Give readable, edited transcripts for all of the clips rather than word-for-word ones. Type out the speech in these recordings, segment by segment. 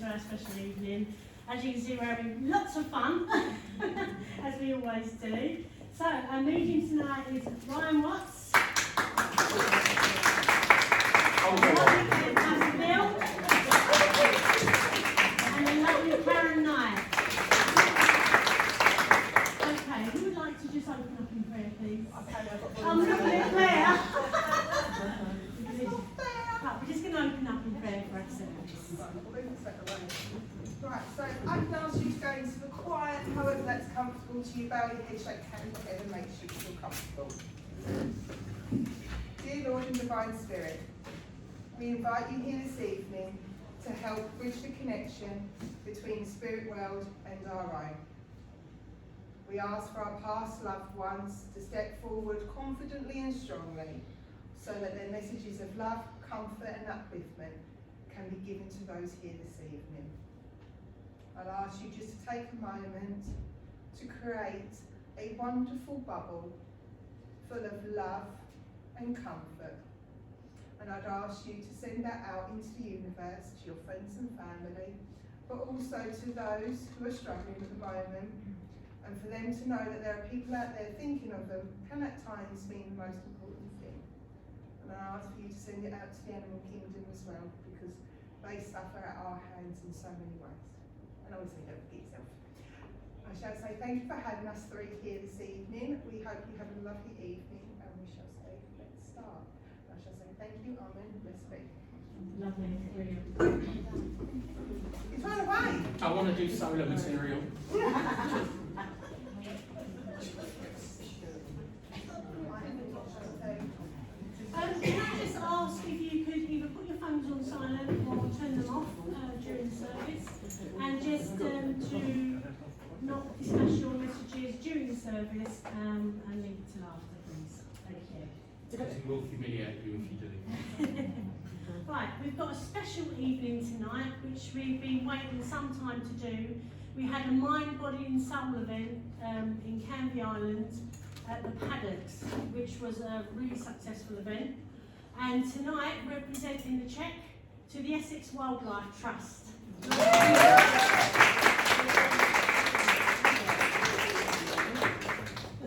our special evening. As you can see, we're having lots of fun, as we always do. So, our medium tonight is Ryan Watts, Pasterfield, and the lovely Karen Knight. Okay, who would like to just open up in prayer, please? I'm looking at Claire. We're just going to open up in prayer for ourselves. Right, so I can ask you to go into the choir, however that's comfortable to you. Bow your head, shake hands, whatever makes you feel comfortable. Dear Lord and Divine Spirit, we invite you here this evening to help bridge the connection between the spirit world and our own. We ask for our past loved ones to step forward confidently and strongly so that their messages of love, comfort and upliftment can be given to those here this evening. I'll ask you just to take a moment to create a wonderful bubble full of love and comfort. And I'd ask you to send that out into the universe to your friends and family, but also to those who are struggling at the moment, and for them to know that there are people out there thinking of them can at times mean the most important thing. And I ask for you to send it out to the animal kingdom as well, because they suffer at our hands in so many ways. And obviously don't forget yourself. I shall say thank you for having us three here this evening. We hope you have a lovely evening, and we shall say let's start. I shall say thank you, amen, bless be. Lovely, brilliant. It's right away. I want to do solar material. Can I just ask if you could either put your phones on silent or turn them off during the service, and just to not discuss your messages during the service and leave it till after, please. Thank you. It will humiliate you if you do. Right, we've got a special evening tonight, which we've been waiting some time to do. We had a Mind, Body and Soul event in Canvey Island at the Paddocks, which was a really successful event. And tonight we're presenting the cheque to the Essex Wildlife Trust.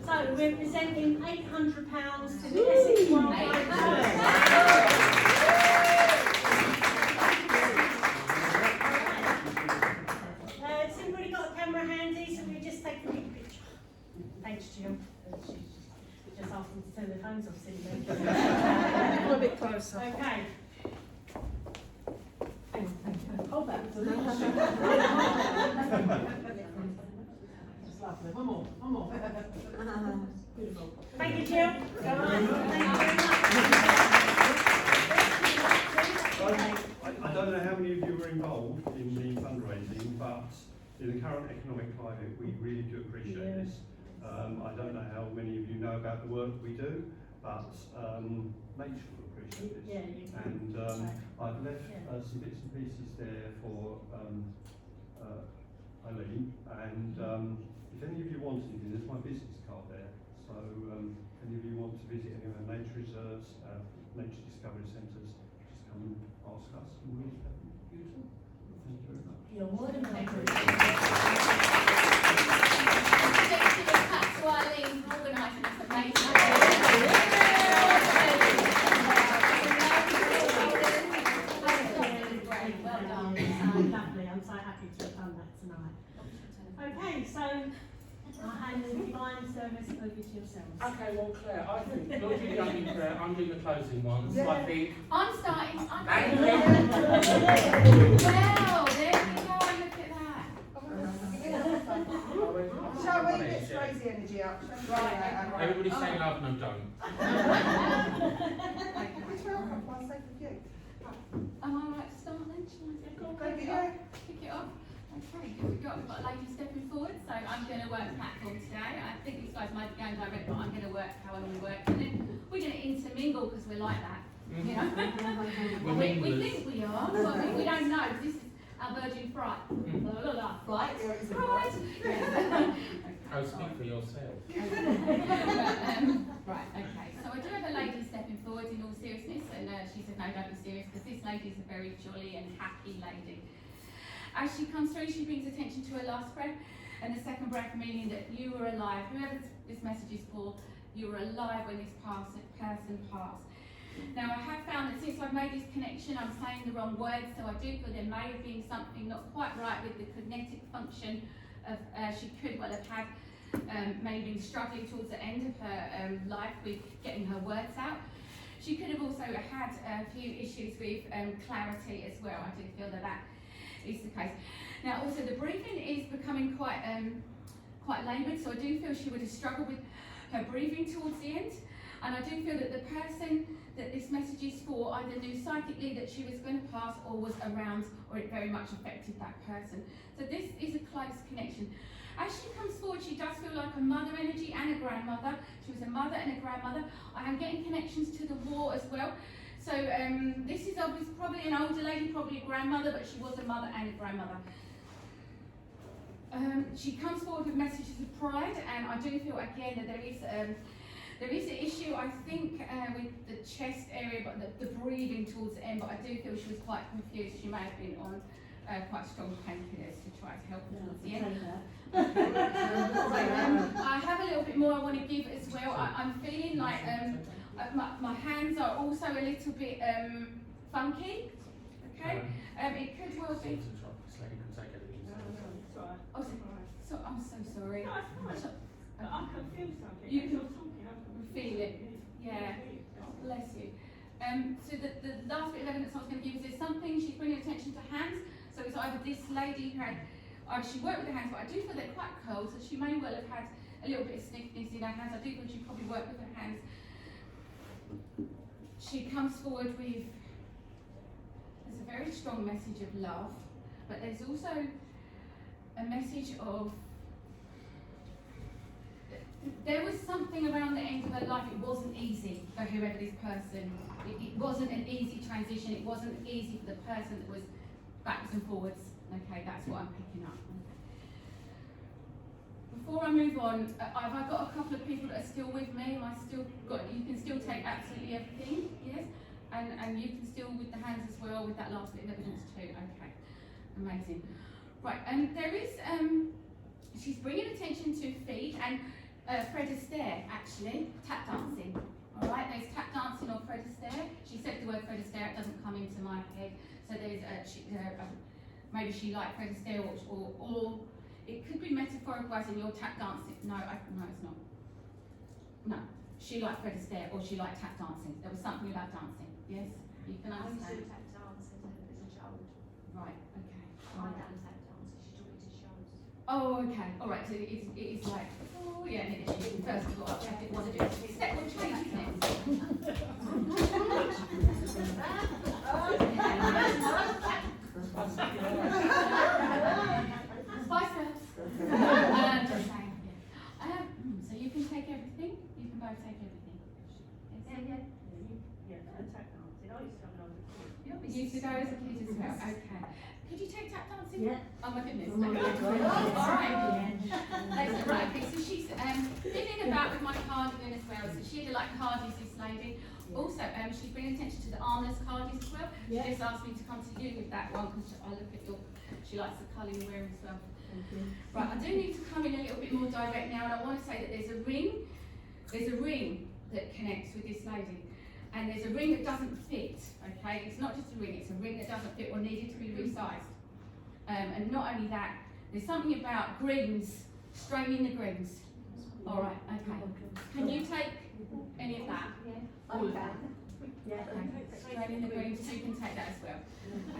So we're presenting £800 to the Essex Wildlife Trust. Has everybody got a camera handy, so we just take a quick picture? Thanks, Jill. Just asked them to turn their phones off, silly. A bit closer. Okay. Hold that. That's lovely. One more. Beautiful. Thank you, Jill. Go on. Thank you very much. I don't know how many of you were involved in the fundraising, but in the current economic climate, we really do appreciate this. I don't know how many of you know about the work we do, but nature will appreciate this. Yeah, you can. And I've left some bits and pieces there for Eileen, and if any of you want anything, there's my business card there. So if any of you want to visit any of our nature reserves, nature discovery centres, just come and ask us, and we'll have you talk. Thank you very much. You're more than welcome. To Eileen for organising this amazing well done. Lovely, I'm so happy to have done that tonight. Okay, so I'll hand the divine service over to yourselves. Okay, well, Claire, I think you're doing the opening prayer, I'm doing the closing one, so I think. I'm starting. Thank you. Wow, there we go. Look at that. Shall we? Let's raise the energy up. Right. Everybody say love, no don't. Which welcome, for the sake of you. Am I right to start then? Shall I Go, kick go. it off? Okay, here we go. We've got a lady stepping forward, so I'm going to work platform today. I think these guys might be going direct, but I'm going to work how I want to work. And then we're going to intermingle because we're like that. You know? we think we are, but we don't know. This is our virgin fright. Right? Right? Oh, speak for yourself. Right, okay. So I do have a lady stepping forward in all seriousness, and she said, no, don't be serious, because this lady is a very jolly and happy lady. As she comes through, she brings attention to her last breath, and the second breath meaning that you were alive. Whoever this message is for, you were alive when this person passed. Now, I have found that since I've made this connection, I'm saying the wrong words, so I do feel there may have been something not quite right with the cognitive function of, she could well have had, maybe been struggling towards the end of her life with getting her words out. She could have also had a few issues with clarity as well. I do feel that that is the case. Now, also the breathing is becoming quite laboured, so I do feel she would have struggled with her breathing towards the end. And I do feel that the person that this message is for either knew psychically that she was going to pass or was around, or it very much affected that person. So this is a close connection. As she comes forward, she does feel like a mother energy and a grandmother. She was a mother and a grandmother. I am getting connections to the war as well. So this is obviously probably an older lady, probably a grandmother, but she was a mother and a grandmother. She comes forward with messages of pride, and I do feel again that there is an issue, I think, with the chest area, but the breathing towards the end, but I do feel she was quite confused. She may have been on quite strong painkillers to try to help her towards the end. I have a little bit more I want to give as well. I'm feeling like my hands are also a little bit funky. Okay, it could well be. Oh, so I'm so sorry. No, it's fine. But I can feel something. You can You're talking, I can feel it. Yeah. Oh, bless you. So the last bit of evidence I was going to give is there's something she's bringing attention to hands. So it's either this lady had, she worked with her hands, but I do feel they're quite cold, so she may well have had a little bit of stiffness in her hands. I do feel she probably worked with her hands. She comes forward with, there's a very strong message of love, but there's also a message of, there was something around the end of her life. It wasn't easy for whoever this person, it wasn't an easy transition, it wasn't easy for the person that was backwards and forwards. Okay, that's what I'm picking up. Before I move on, I've got a couple of people that are still with me. Am I still got, you can still take absolutely everything, yes? And you can still with the hands as well, with that last bit of evidence too. Okay, amazing. Right, and there is, she's bringing attention to feet and Fred Astaire, actually, tap dancing. All right, there's tap dancing or Fred Astaire. She said the word Fred Astaire, it doesn't come into my head. So there's, maybe she liked Fred Astaire, or it could be metaphorical as in you're tap dancing. No, no, it's not. No, she liked Fred Astaire or she liked tap dancing. There was something about dancing. Yes, you can understand. I used to tap dancing as a child. Right, okay. My dad tap dances, she took me to shows. Oh, okay. All right. So it is like, oh yeah. And first of all, I didn't want to do it. Step will change, isn't it? Spice Girls. Just saying. Yeah. So you can take everything. You can both take everything. Yes. Yeah, tap dancing. I used to go when I was a kid. You used to go as a kid as well. Okay. Could you take tap dancing? Yeah. Oh my goodness. Oh my Okay. God. All right. Right. Okay. So she's fiddling about with my cardigan as well. So she had like cardies, this lady. Also, she's bringing attention to the armless cardies as well. Yeah. She just asked me to come to you with that one because I look at your. She likes the colour you're wearing as well. Thank you. Right. I do need to come in a little bit more direct now, and I want to say that there's a ring. There's a ring that connects with this lady. And there's a ring that doesn't fit, okay? It's not just a ring, it's a ring that doesn't fit or needed to be resized. And not only that, there's something about greens, straining the greens. All right, okay. Can you take any of that? All of that? Yeah. Okay. Straining the greens, you can take that as well.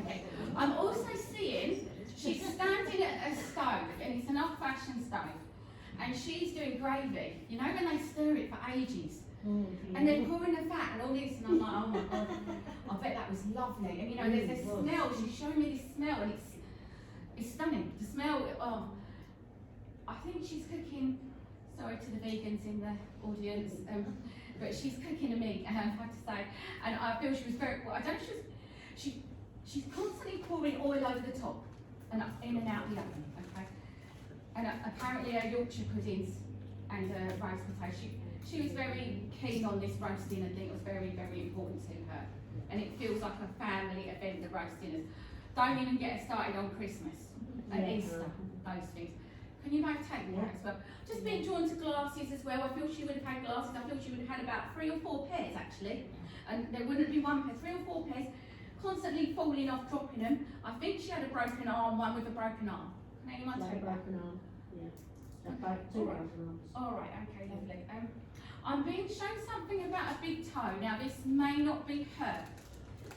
Okay. I'm also seeing she's standing at a stove, and it's an old-fashioned stove. And she's doing gravy. You know when they stir it for ages? And they're pouring the fat and all this, and I'm like, oh my God, I bet that was lovely. And you know, there's this smell, she's showing me this smell, and it's stunning. The smell, oh, I think she's cooking, sorry to the vegans in the audience, but she's cooking a meat, I have to say. And I feel she was very, well, I don't know, she's constantly pouring oil over the top, and up, in and out the oven, okay? And apparently her Yorkshire puddings and roast potato. She was very keen on this roasting and think it was very, very important to her. And it feels like a family event, the roast dinners. Don't even get us started on Christmas and Easter, those things. Can you both take that as well? Just being drawn to glasses as well. I feel she would have had glasses. I feel she would have had about 3 or 4 pairs actually. And there wouldn't be one pair, 3 or 4 pairs, constantly falling off, dropping them. I think she had a broken arm, one with a broken arm. Can anyone take that? broken arm, yeah. Two broken arms. Alright, okay, lovely. I'm being shown something about a big toe. Now this may not be her.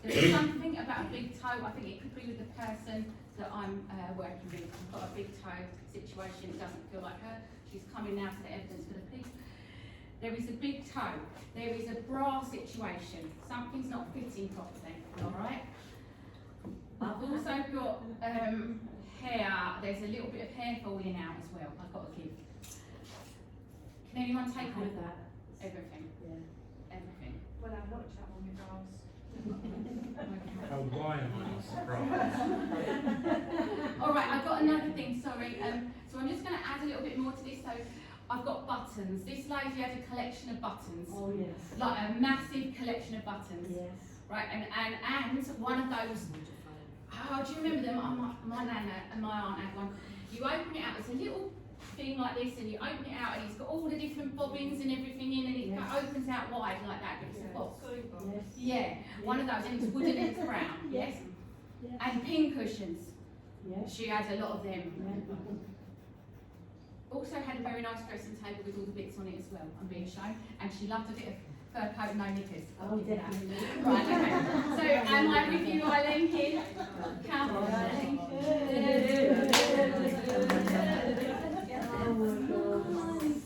There's something about a big toe. I think it could be with the person that I'm working with. I've got a big toe situation. It doesn't feel like her. She's coming now to the evidence for the police. There is a big toe. There is a bra situation. Something's not fitting properly. Alright? I've also got hair. There's a little bit of hair falling out as well. I've got to give. Can anyone take all of that? Everything. Yeah. Everything. Well, I've looked at all my bras. Oh, why am I not surprised? Alright, I've got another thing, sorry. So I'm just going to add a little bit more to this. So I've got buttons. This lady had a collection of buttons. Oh, yes. Like a massive collection of buttons. Yes. Right, and one of those, oh, do you remember them? My nana and my aunt had one. You open it out, it's a little thing like this, and you open it out, and it's got all the different bobbins and everything in, and it opens out wide like that, but it's a box. Yes. Yeah, one of those, and it's wooden and it's brown. Yes. Yes. And pin cushions. Yes. She had a lot of them. Yeah. Also had a very nice dressing table with all the bits on it as well, I'm being shown, and she loved a bit of fur coat and no knickers. Oh, definitely. Right, okay. So am I with you, Eileen, here? Come on, Eileen.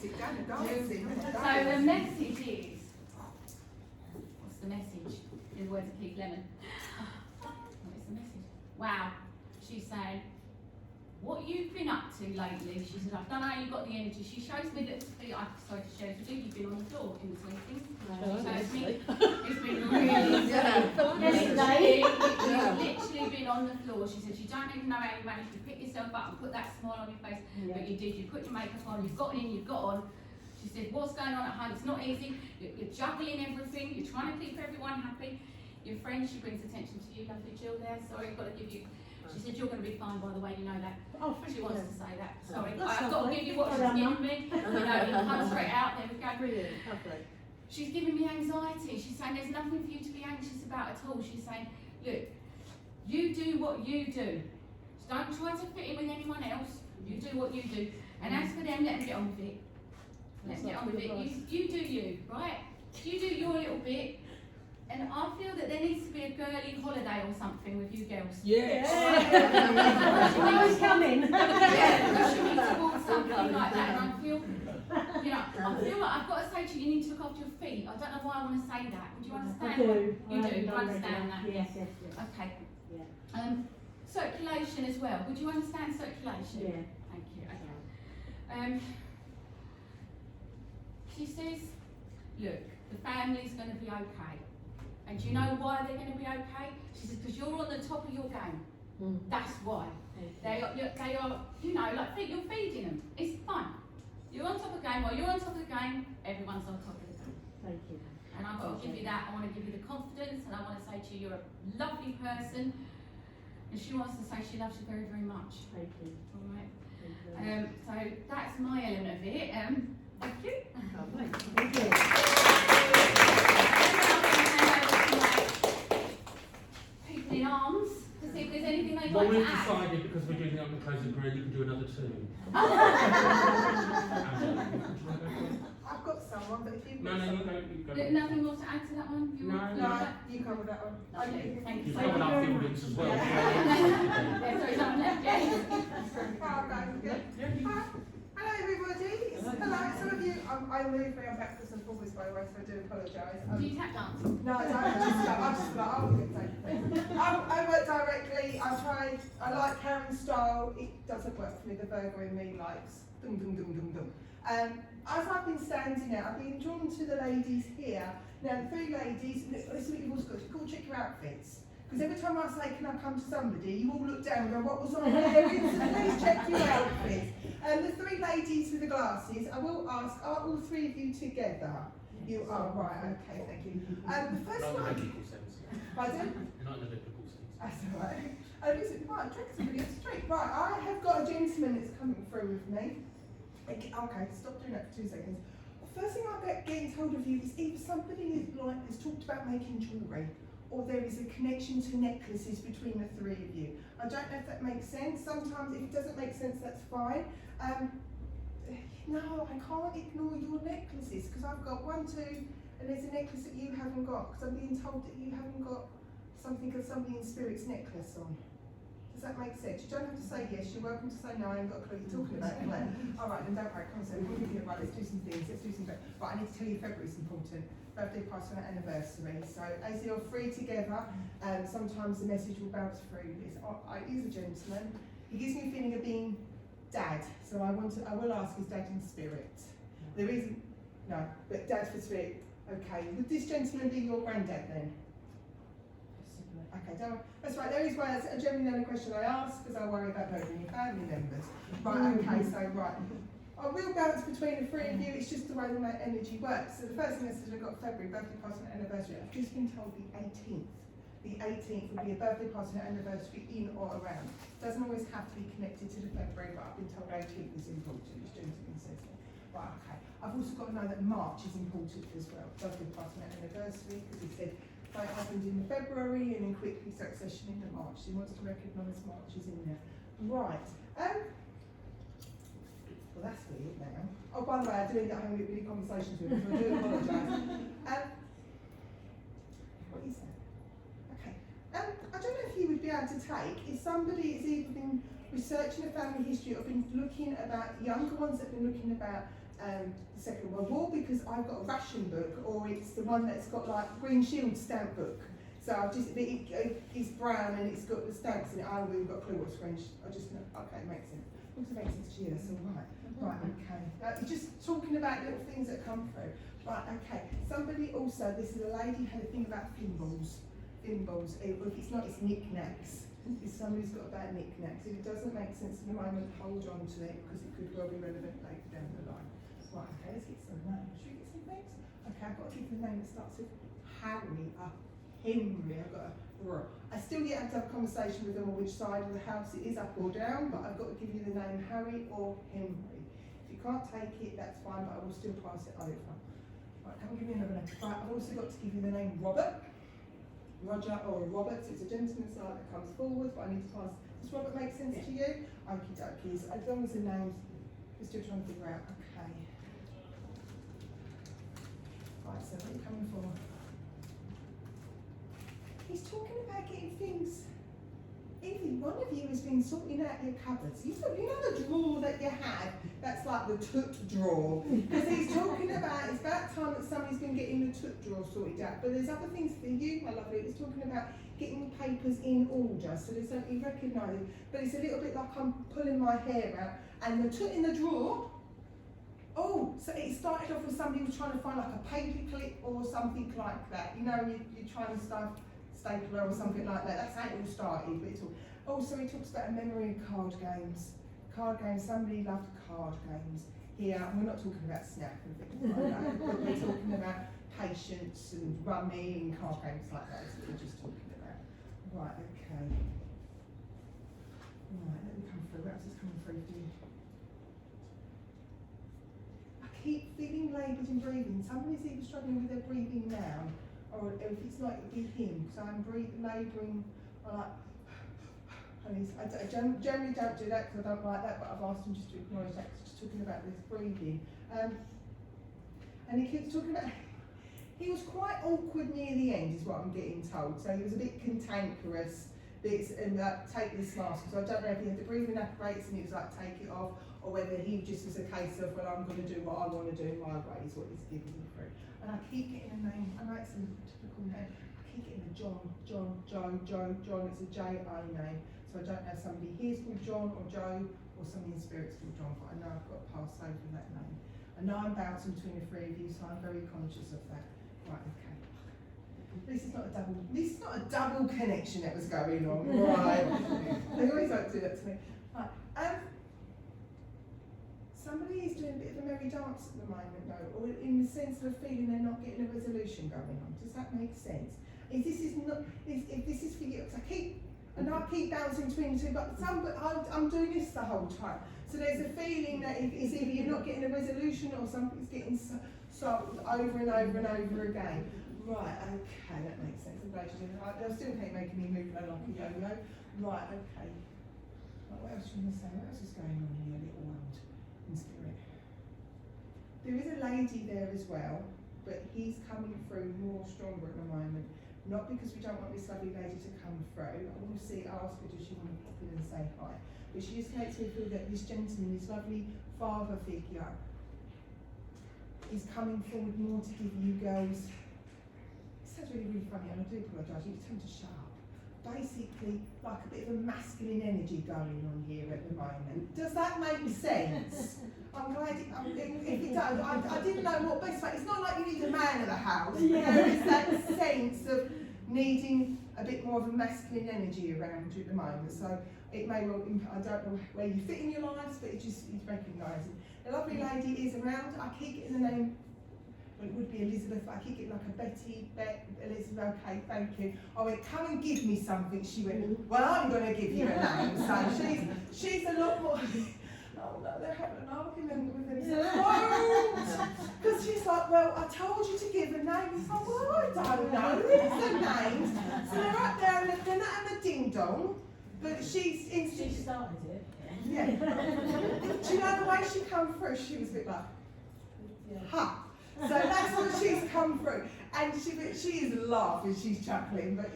Sit down and dance. So the message is, what's the message? In the words of Keith Lemon. What is the message? Wow, she's saying, what you've been up to lately, she said, I don't know how you got the energy. She shows me that, I'm sorry to share with you, you've been on the floor in between things. She shows me, it's been really, you've literally been on the floor. She said, you don't even know how you managed to pick yourself up and put that smile on your face, but you did. You put your makeup on, you've got in, you've got on. She said, what's going on at home? It's not easy. You're juggling everything. You're trying to keep everyone happy. Your friend, she brings attention to you, lovely Jill there. Sorry, I've got to give you. She said, you're going to be fine, by the way, you know that. Oh, She wants to say that. Sorry, That's I've got to give you what she's given me. You know, it comes straight out. There we go. Brilliant, lovely. She's giving me anxiety. She's saying there's nothing for you to be anxious about at all. She's saying, look, you do what you do. Don't try to fit in with anyone else. You do what you do. And as for them, let them get on with it. Let them get on with it. You do you, right? You do your little bit. And I feel that there needs to be a girly holiday or something with you girls. Yes. I was coming. Yeah, pushing me towards something like that. And I feel, you know, I feel like I've got to say to you, you need to look after your feet. I don't know why I want to say that. Would you understand? I do. You do. You understand that? Yes, yes, yes. Okay. Yeah. Circulation as well. Would you understand circulation? Yeah. Thank you. Okay. She says, look, the family's going to be okay. And do you know why they're going to be okay? She says, because you're on the top of your game. That's why. They are, you know, like you're feeding them. It's fun. You're on top of the game. While you're on top of the game, everyone's on top of the game. Thank you. And I've got to give you that. I want to give you the confidence, and I want to say to you, you're a lovely person. And she wants to say she loves you very, very much. Thank you. All right. Thank you. So that's my element of it. Thank you. Thank you. People in arms to see if there's anything they'd Well, like to we've add. decided, because we're doing the upper closing period, you can do another 2. I've got someone, but if you... No, you go. Nothing more to add to that one? You No. want- No, you cover that one. Lovely, thank you. You've So covered our buildings as well. yeah, sorry, someone left, yeah. Oh, that's good. Hi. Hello everybody. Hello, some of you, I'm really very backwards and forwards by the way, so I do apologise. Do you tap dance? No, I don't. I'm just like, oh, good, thank you. I work directly. I like Karen's style. It doesn't work for me. The burger in me likes dum dum dum dum dum. As I've been standing out, I've been drawn to the ladies here. Now, the 3 ladies, this is what you've also got to go check your outfits. Because every time I say, can I come to somebody, you all look down and go, what was on there? Please check your outfits. The 3 ladies with the glasses, I will ask, are all 3 of you together? You are, right, okay, thank you. The first Not in the one, biblical sense. pardon? Not in the biblical sense. That's all right. Listen, right, drink somebody else straight. Right, I have got a gentleman that's coming through with me. Okay, stop doing that for 2 seconds. The first thing I get getting told of you is either somebody has talked about making jewellery, or there is a connection to necklaces between the three of you. I don't know if that makes sense. Sometimes if it doesn't make sense, that's fine. No, I can't ignore your necklaces because I've got 1, 2, and there's a necklace that you haven't got because I'm being told that you haven't got something of somebody in spirit's necklace on. Does that make sense? You don't have to say yes, you're welcome to say no, I ain't got a clue what you're talking about, Claire. Alright, then don't worry, come on, so we'll give you right, let's do some things, Right, I need to tell you February's important. Birthday party and anniversary. So as you're free together, sometimes the message will bounce through. He's a gentleman. He gives me a feeling of being dad. So I will ask, is dad in spirit? There isn't, no, but dad for spirit. Okay, would this gentleman be your granddad then? Okay, don't worry. That's right, there is one, that's generally the only question I ask because I worry about murdering your family members. Right, okay, so right. I will balance between the three of you, it's just the way that energy works. So the first message I got February, birthday party and anniversary. I've just been told the 18th. The 18th will be a birthday party and anniversary in or around. Doesn't always have to be connected to the February, but I've been told 18th is important, which gentleman says so. Right, okay. I've also got to know that March is important as well. Birthday party and anniversary, because he said that happened in February and then quickly succession in the March. So he wants to recognise March is in there. Right. Well, that's weird now. Oh, by the way, I do end up having really conversations with him, so I do apologise. What is that? Okay. I don't know if you would be able to take, if somebody has either been researching a family history or been looking about, younger ones that have been looking about the Second World War, because I've got a ration book, or it's the one that's got like Green Shield stamp book. So I've just, it's brown and it's got the stamps in it. I haven't really got a clue what's Green Shield. I just know, okay, it makes sense. It makes sense to you, that's all right. Right, okay. Just talking about little things that come through. Right, okay. Somebody also, this is a lady had a thing about thimbles. Thimbles. If it's not, it's knickknacks. If somebody's got about knickknacks. If it doesn't make sense in the moment, hold on to it because it could well be relevant later down the line. Right, okay, let's get some names. Should we get some names? Okay, I've got to give the name that starts with Harry. Henry. I've got a I still yet have to have a conversation with them on which side of the house it is, up or down, but I've got to give you the name Harry or Henry. If you can't take it, that's fine, but I will still pass it over. Right, come on, give me another name. Right, I've also got to give you the name Robert. Roger or Robert, it's a gentleman's side that comes forward, but I need to pass. Does Robert make sense to you? Okie dokies. As long as the names, we're still trying to figure out. Okay. Right, so what are you coming for? He's talking about getting things. Even one of you has been sorting out your cupboards. You know the drawer that you have, that's like the toot drawer. Because he's talking about, it's about time that somebody's been getting the toot drawer sorted out. But there's other things for you, my lovely. He's talking about getting papers in order. So there's something you recognise it. But it's a little bit like I'm pulling my hair out. And the toot in the drawer, oh, so it started off with somebody who was trying to find like a paper clip or something like that. You know, you're trying to stuff stapler or something like that. That's how it all started. But it's all. Also, he talks about a memory of card games. Card games. Somebody loved card games. Here, we're not talking about Snap and things like that. But we're talking about patience and rummy and card games like that. That's what we're just talking about. Right. Okay. Right. Let me come through. What else is coming through for you? I keep feeling laboured in breathing. Somebody's either struggling with their breathing now, or if it's like it'd be him, because I'm labouring, I generally don't do that because I don't like that, but I've asked him just to acknowledge that because he's talking about this breathing. And he keeps talking about, he was quite awkward near the end is what I'm getting told, so he was a bit cantankerous, and take this mask, so I don't know if he had the breathing apparatus and he was like take it off, or whether he just was a case of, well, I'm going to do what I want to do my way is what he's giving me through. And I keep getting a name, I know it's a typical name, I keep getting a John, it's a J-I name. So I don't know if somebody here is called John or Joe, or somebody in spirit's called John, but I know I've got to pass over that name. I know I'm bouncing between the three of you, so I'm very conscious of that. Right, okay. This is not a double connection that was going on, right? They always like to do that to me. Right, somebody is doing a bit of a merry dance at the moment though, or in the sense of a feeling they're not getting a resolution going on. Does that make sense? If this is for you, because And I keep bouncing between the two, but I'm doing this the whole time. So there's a feeling that it's either you're not getting a resolution or something's getting solved over and over and over again. Right, okay, that makes sense. I'm glad you did it. They'll still keep making me move like a yo-yo. Right, okay. Right, what else are you going to say? What else is going on in your little world in spirit? There is a lady there as well, but he's coming through more stronger at the moment. Not because we don't want this lovely lady to come through. I want to ask her, does she want to pop in and say hi? But she just makes me feel that this gentleman, this lovely father figure, is coming forward more to give you girls. It sounds really, really funny, and I do apologise. You tend to shut up. Basically, like a bit of a masculine energy going on here at the moment. Does that make sense? I'm glad if it does. I didn't know what best way. It's not like you need a man of the house, but there is that sense of needing a bit more of a masculine energy around you at the moment. So it may well, I don't know where you fit in your lives, but it's recognising. The lovely lady is around. I keep getting the name. Well, it would be Elizabeth, but I keep getting like a Betty, Elizabeth, okay, thank you. I went, come and give me something. She went, well, I'm going to give you a name. So she's a lot more, oh no, they're having an argument with themselves. Because she's like, well, I told you to give a name. He's like, well, I don't know, there's the names. So they're up there and they're not having a ding-dong, but she's She started it. Yeah. Do you know the way she come through? She was a bit like, ha. So that's what she's come through, and she is laughing, she's chuckling. But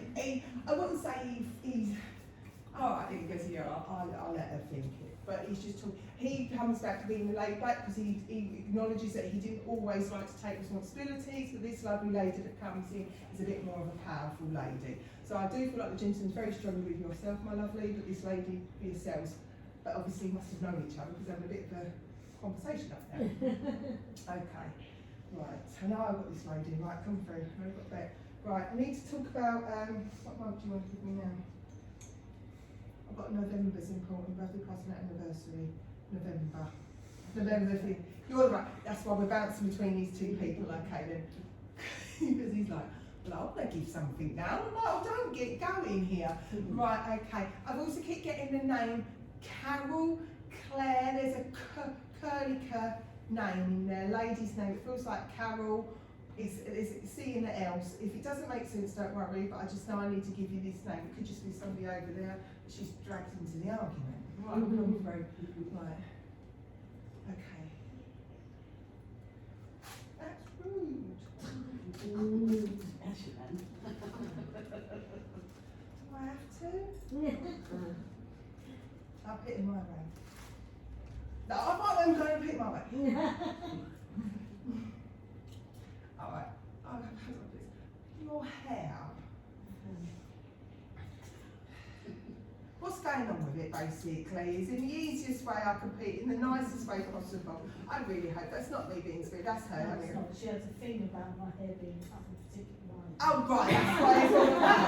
I wouldn't say he's. Oh, I think he goes, yeah, I'll let her think it. But he's just talking. He comes back to being laid back because he acknowledges that he didn't always like to take responsibilities. But this lovely lady that comes in is a bit more of a powerful lady. So I do feel like the gentleman's very strongly with yourself, my lovely, but this lady for yourselves. But obviously must have known each other because they're having a bit of a conversation up there. Okay. Right, so now I've got this lady, right, come through, I've got that. Right, I need to talk about, what month do you want to give me now? I've got November's important, birthday party and anniversary, November the 5th. You're right, that's why we're bouncing between these two people, okay then. Because he's like, well, I want to give something now. I'm like, oh, don't get going here. Right, okay. I've also keep getting the name Carol, Claire, there's a curly name in there, lady's name. It feels like Carol is C in the L's. If it doesn't make sense, don't worry, but I just know I need to give you this name. It could just be somebody over there that she's dragged into the argument. Right, I'm coming through. Right. Okay. That's rude. Do I have to? I'll put it in my way. No, I'm going to put it my way. Alright, your hair. What's going on with it basically is in the easiest way I can put it, in the nicest way possible. I really hope that's not me being sweet, that's her. No, it's not. She has a thing about my hair being cut in particular lines. Oh right, that's why it's all about.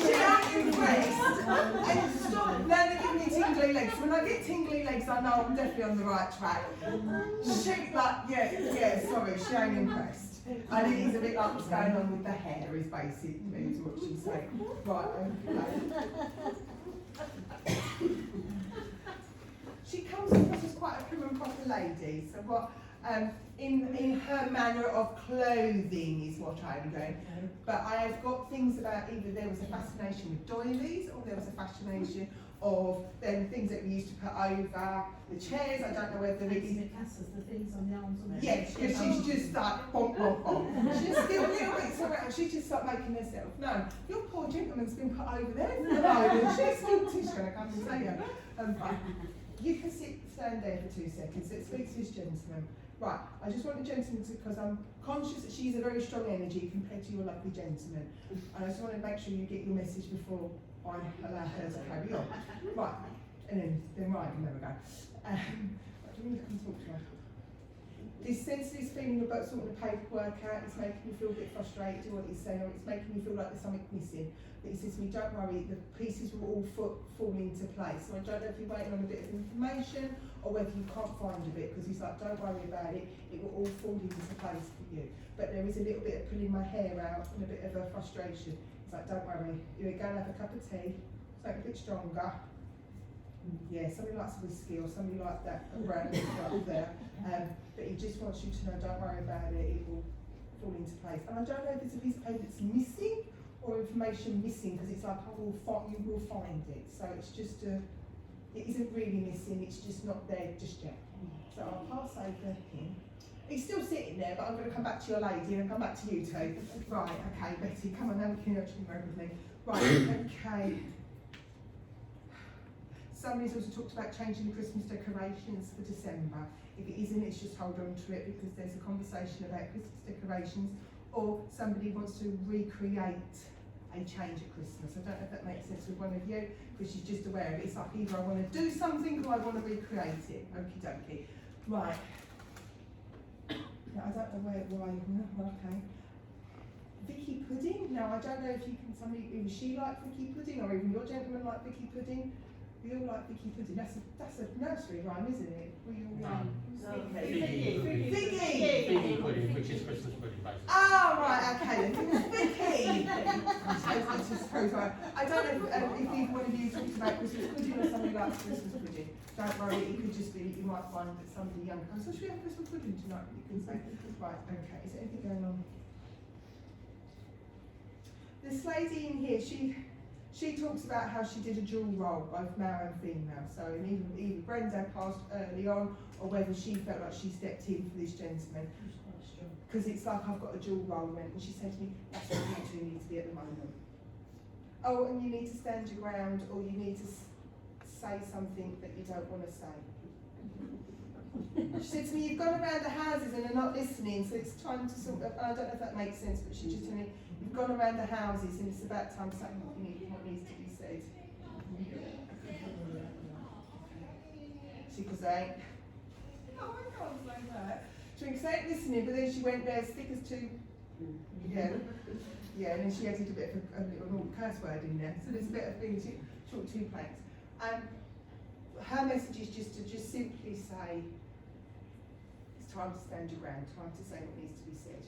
She ain't impressed. And stop, now they're giving me tingly legs. When I get tingly legs, I know I'm definitely on the right track. She like, yeah, sorry, she ain't impressed. I think it's a bit like what's going on with the hair is basically is what she's saying. Right, okay. She comes across as quite a prim and proper lady, so what in her manner of clothing is what I'm doing. But I have got things about either there was a fascination with doilies or there was a fascination of them things that we used to put over the chairs. I don't know whether it is. The things on the arms on Yes, because she's just like bonk, bonk, bonk. She's still a little bit around. She's just like making herself. No, your poor gentleman's been put over there for the moment. She's going to come and say you. But you can stand there for 2 seconds. Let's speak to this gentleman. Right, I just want the gentleman to, because I'm conscious that she's a very strong energy compared to your lovely gentleman. And I just want to make sure you get your message before I allow her to carry on. Right, and then right, there we go. Do you want to come talk to her? This sensitive feeling about sorting the paperwork out is making me feel a bit frustrated with what he's saying, or it's making me feel like there's something missing. But he says to me, don't worry, the pieces will all fall into place. So I don't know if you're waiting on a bit of information or whether you can't find a bit, because he's like, don't worry about it, it will all fall into place for you. But there is a little bit of pulling my hair out and a bit of a frustration It's like, don't worry, you go and have a cup of tea, something a bit stronger. Yeah, somebody likes whiskey or somebody like that, a brand up there. But he just wants you to know, don't worry about it, it will fall into place. And I don't know if it's a piece of paper that's missing or information missing, because it's like, you will find it. So it's just it isn't really missing, it's just not there just yet. So I'll pass over him. He's still sitting there, but I'm going to come back to your lady and come back to you two. Right, okay, Betty, come on, now you can actually work with me. Right, okay. Somebody's also talked about changing the Christmas decorations for December. If it isn't, it's just hold on to it, because there's a conversation about Christmas decorations, or somebody wants to recreate a change at Christmas. I don't know if that makes sense with one of you, because she's just aware of it. It's like either I want to do something or I want to recreate it. Okie dokie. Right. Now, I don't know why. Okay. Vicky pudding. Now I don't know if you can. Either she like Vicky pudding, or even your gentleman like Vicky pudding. We all like Vicky pudding. That's a nursery rhyme, isn't it? We all Figgy pudding, which is Christmas pudding, basically. Oh, right, okay then. It was Vicky. I don't know if either one of you talked about Christmas pudding or somebody likes Christmas pudding. Don't worry, it could just be that you might find that somebody young comes, so should we have Christmas pudding tonight? You can say, right, okay, is there anything going on? This lady in here, she talks about how she did a dual role, both male and female. So either Brenda passed early on, or whether she felt like she stepped in for this gentleman. Because it's like, I've got a dual role, and she said to me, that's what you two need to be at the moment. Oh, and you need to stand your ground, or you need to say something that you don't want to say. She said to me, you've gone around the houses and are not listening, so it's time to sort of, I don't know if that makes sense, but she just told me, you've gone around the houses and it's about time something what needs to be said. She goes, no, I can't say that. She was ain't listening, but then she went there, thick as two, yeah, and then she added a bit of a little curse word in there, so there's a bit of things, short two planks. Her message is just to simply say, it's time to stand your ground, time to say what needs to be said.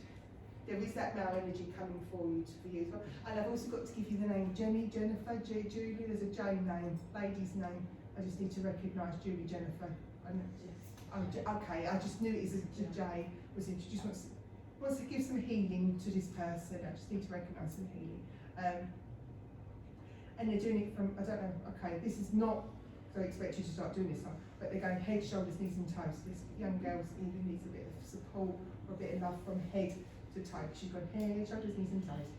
There is that male energy coming forward for you as well. And I've also got to give you the name Jenny, Jennifer, Julie, there's a Jane name, lady's name. I just need to recognise Julie, Jennifer. Okay, I just knew it as a J, was it, just wants to give some healing to this person. I just need to recognise some healing. And they're doing it from, I don't know, okay, this is not, so I expect you to start doing this one, but they're going head, shoulders, knees and toes. This young girl even needs a bit of support or a bit of love from head to toe. She's got head, shoulders, knees and toes.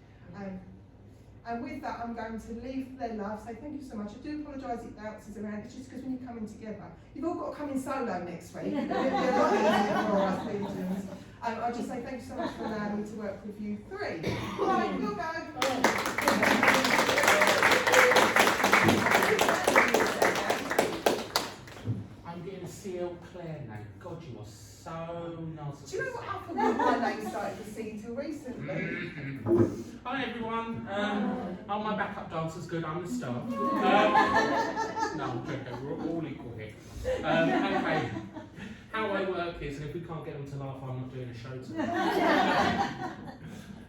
And with that, I'm going to leave their love, say thank you so much. I do apologise it bounces around, it's just because when you're coming together, you've all got to come in solo next week. It'll be a lot easier for us, Legions. I'll just say thank you so much for allowing me to work with you three. Right, you'll go. I'm getting a CL Claire name. God, you are so narcissistic. Do you know what I forgot my name started to see till recently? Hi everyone. My backup dancer's good. I'm the star. No, I'm joking. We're all equal here. Okay. How I work is, and if we can't get them to laugh, I'm not doing a show tonight.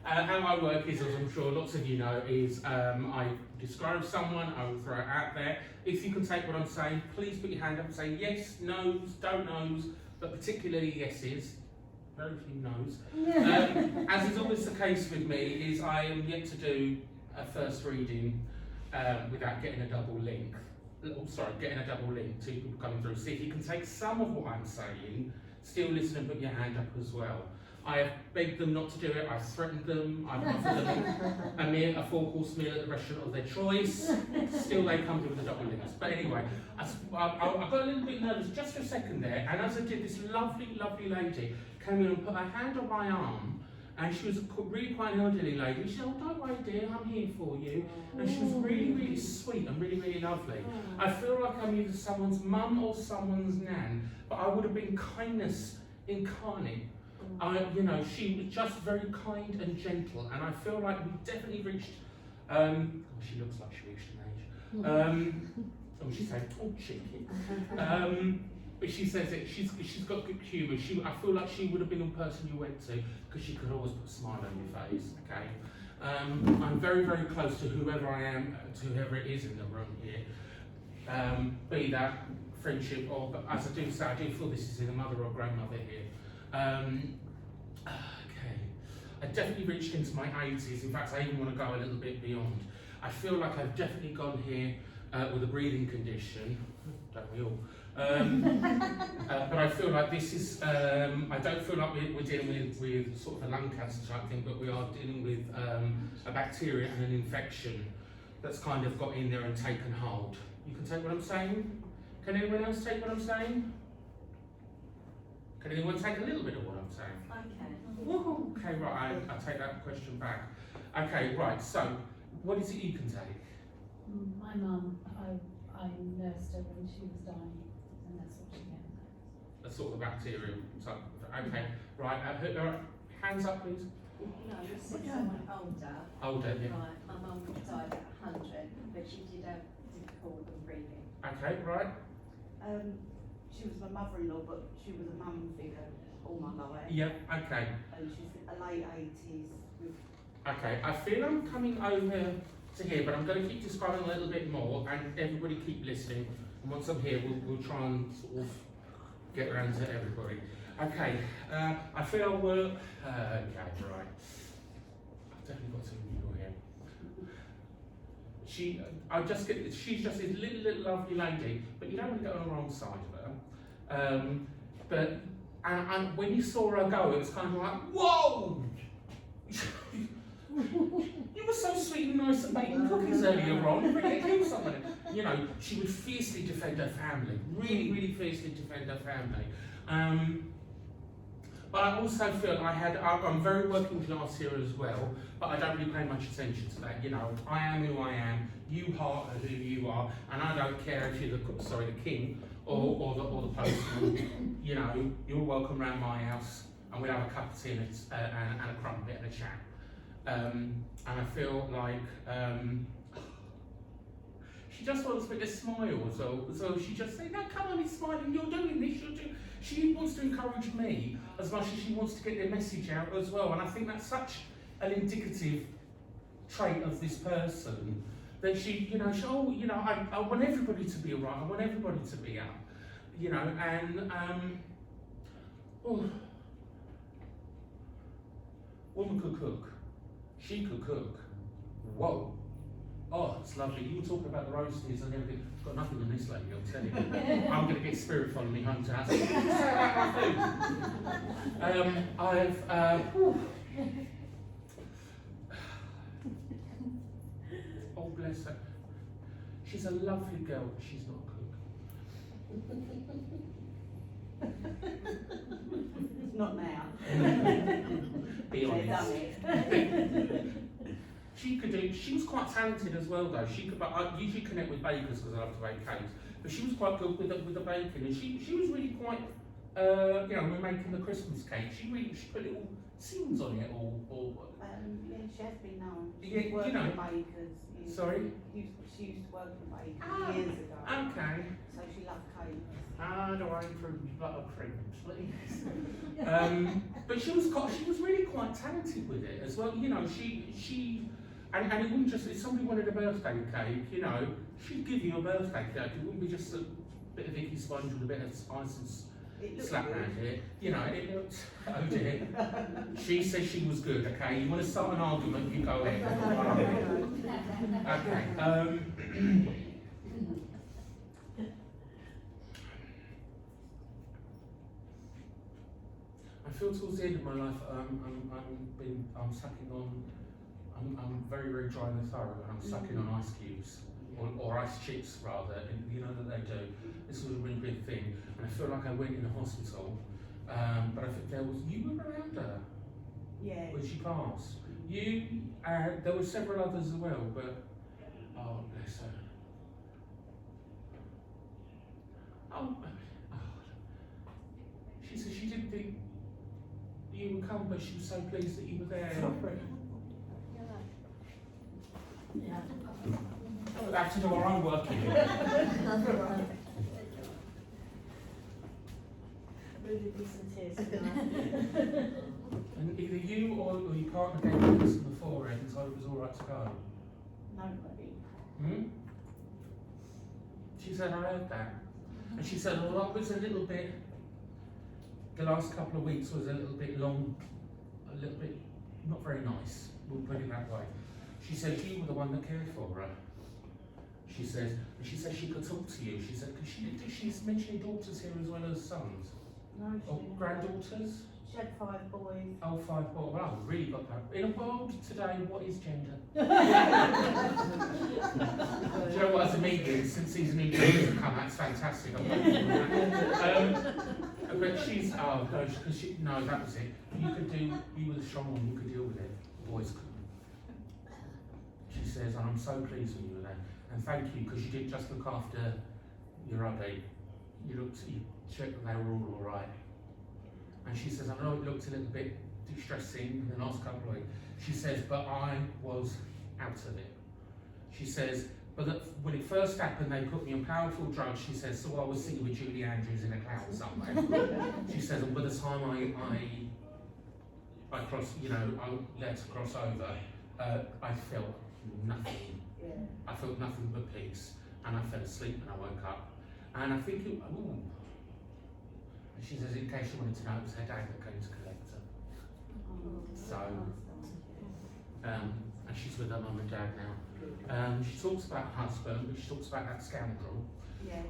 How I work is, as I'm sure lots of you know, is I describe someone, I will throw it out there. If you can take what I'm saying, please put your hand up and say yes, no's, don't knows, but particularly yeses. Very few no's. As is always the case with me, is I am yet to do a first reading without getting a double link. Getting a double link to people coming through. See if you can take some of what I'm saying, still listen and put your hand up as well. I have begged them not to do it, I've threatened them, I've offered them a 4-course meal at the restaurant of their choice, still they come through with the double links. But anyway, I got a little bit nervous just for a second there, and as I did, this lovely, lovely lady came in and put her hand on my arm, and she was a really quite an elderly lady. She said, oh, don't worry dear, I'm here for you. And she was really, really sweet and really, really lovely. I feel like I'm either someone's mum or someone's nan, but I would have been kindness incarnate. She was just very kind and gentle, and I feel like we definitely reached, she looks like she reached an age. She said, oh cheeky. But she says that she's got good humour. I feel like she would have been the person you went to, because she could always put a smile on your face, okay? I'm very, very close to whoever I am, to whoever it is in the room here. Be that friendship or, but as I do say, I do feel this is either mother or grandmother here. Okay, I definitely reached into my 80s. In fact, I even want to go a little bit beyond. I feel like I've definitely gone here with a breathing condition, don't we all? But I feel like this is, I don't feel like we're dealing with sort of a lung cancer type thing, but we are dealing with a bacteria and an infection that's kind of got in there and taken hold. You can take what I'm saying? Can anyone else take what I'm saying? Can anyone take a little bit of what I'm saying? Woohoo! Okay, right, I take that question back. Okay, right, so what is it you can take? My mum, I nursed her when she was dying, and that's what she had. A sort of bacterial type. Okay, right, hands up please. No, it's someone older. Older, yeah. Right, my mum died at 100, but she did have difficulty breathing. Okay, right. She was my mother-in-law, but she was a mum figure all my life. Yeah, okay. And she's in her late 80s. Okay, I feel I'm coming over to here, but I'm going to keep describing a little bit more, and everybody keep listening. And once I'm here, we'll try and sort of get around to everybody. Okay, I feel we're... okay, right. I've definitely got some people here. She's just this little lovely lady, but you don't want to get on the wrong side of her. And when you saw her go, it was kind of like, whoa! You were so sweet and nice and baking cookies earlier on, really kill somebody. You know, she would fiercely defend her family, really fiercely defend her family. But I also feel I'm very working class here as well, but I don't really pay much attention to that. You know, I am who I am, you are who you are, and I don't care if you're the king or the postman. You know, you're welcome around my house, and we'll have a cup of tea and a crumpet and a chat. And I feel like she just wants me to smile, so she just said, no, come on, it's smiling, you're doing this, you're doing. She wants to encourage me as much as she wants to get their message out as well, and I think that's such an indicative trait of this person, that she, you know, I want everybody to be alright, I want everybody to be up, you know, and, woman could cook. She could cook. Whoa. Oh, it's lovely. You were talking about the roasties and everything. Got nothing on this lady, I'll tell you. I'm going to get spirit following me home to house. Say about my food. Oh, bless her. She's a lovely girl, but she's not a cook. Not now. Be honest. She was quite talented as well though. But I usually connect with bakers because I love to bake cakes. But she was quite good with the baking, and she was really quite, you know, when we're making the Christmas cake, she put little scenes on it or Yeah, she has been known. Yeah, She's worked you know. with bakers. Sorry? She used to work with bakers Ah, years ago. Okay. So she loved cakes. How do I improve buttercream, please? But she was really quite talented with it as well. You know, and it wouldn't just, if somebody wanted a birthday cake, you know, she'd give you a birthday cake. It wouldn't be just a bit of icky sponge with a bit of spice and slap around it. You know, it looked, oh dear. She says she was good, okay? You want to start an argument, you go ahead. Okay. I feel towards the end of my life, I'm sucking on. I'm very, very dry in the throat, and I'm sucking on ice cubes, or ice chips rather, and you know that they do. This was a really big thing, and I feel like I went in the hospital, but I think you were around her Yeah. when she passed. There were several others as well, but, oh bless her. Oh, she said she didn't think you would come, but she was so pleased that you were there. Yeah. We have to do our own work here. Really decent tears tonight. And either you or your partner gave me this before forehead and told her it was all right to go? Nobody. Hmm? She said, I heard that. And she said, well, I was a little bit, the last couple of weeks was a little bit long, a little bit not very nice, we'll put it that way. She said, you were the one that cared for her. She said she could talk to you. She said, because she's mentioning daughters here as well as sons. No, she Or didn't. granddaughters? She had 5 boys. Oh, 5 boys. Well, I've really got that. In a world today, what is gender? Do you know what, as a medium, since these new genders have come out, it's fantastic. I'm not doing that. But she's, oh no, because no, that was it. You were the strong one, you could deal with it. Boys couldn't. She says, and I'm so pleased when you were there. And thank you, because you didn't just look after your hubby. You checked that they were all right. And she says, I know it looked a little bit distressing in the last couple of weeks. She says, but I was out of it. She says, but when it first happened, they put me on powerful drugs. She says, so I was sitting with Julie Andrews in a cloud somewhere. She says, and by the time I crossed, I let her cross over, I felt nothing. Yeah. I felt nothing but peace, and I fell asleep and I woke up. And I think it, ooh. And she says, in case you wanted to know, it was her dad that came to collect her. So, and she's with her mum and dad now. She talks about her husband, but she talks about that scoundrel. Yeah.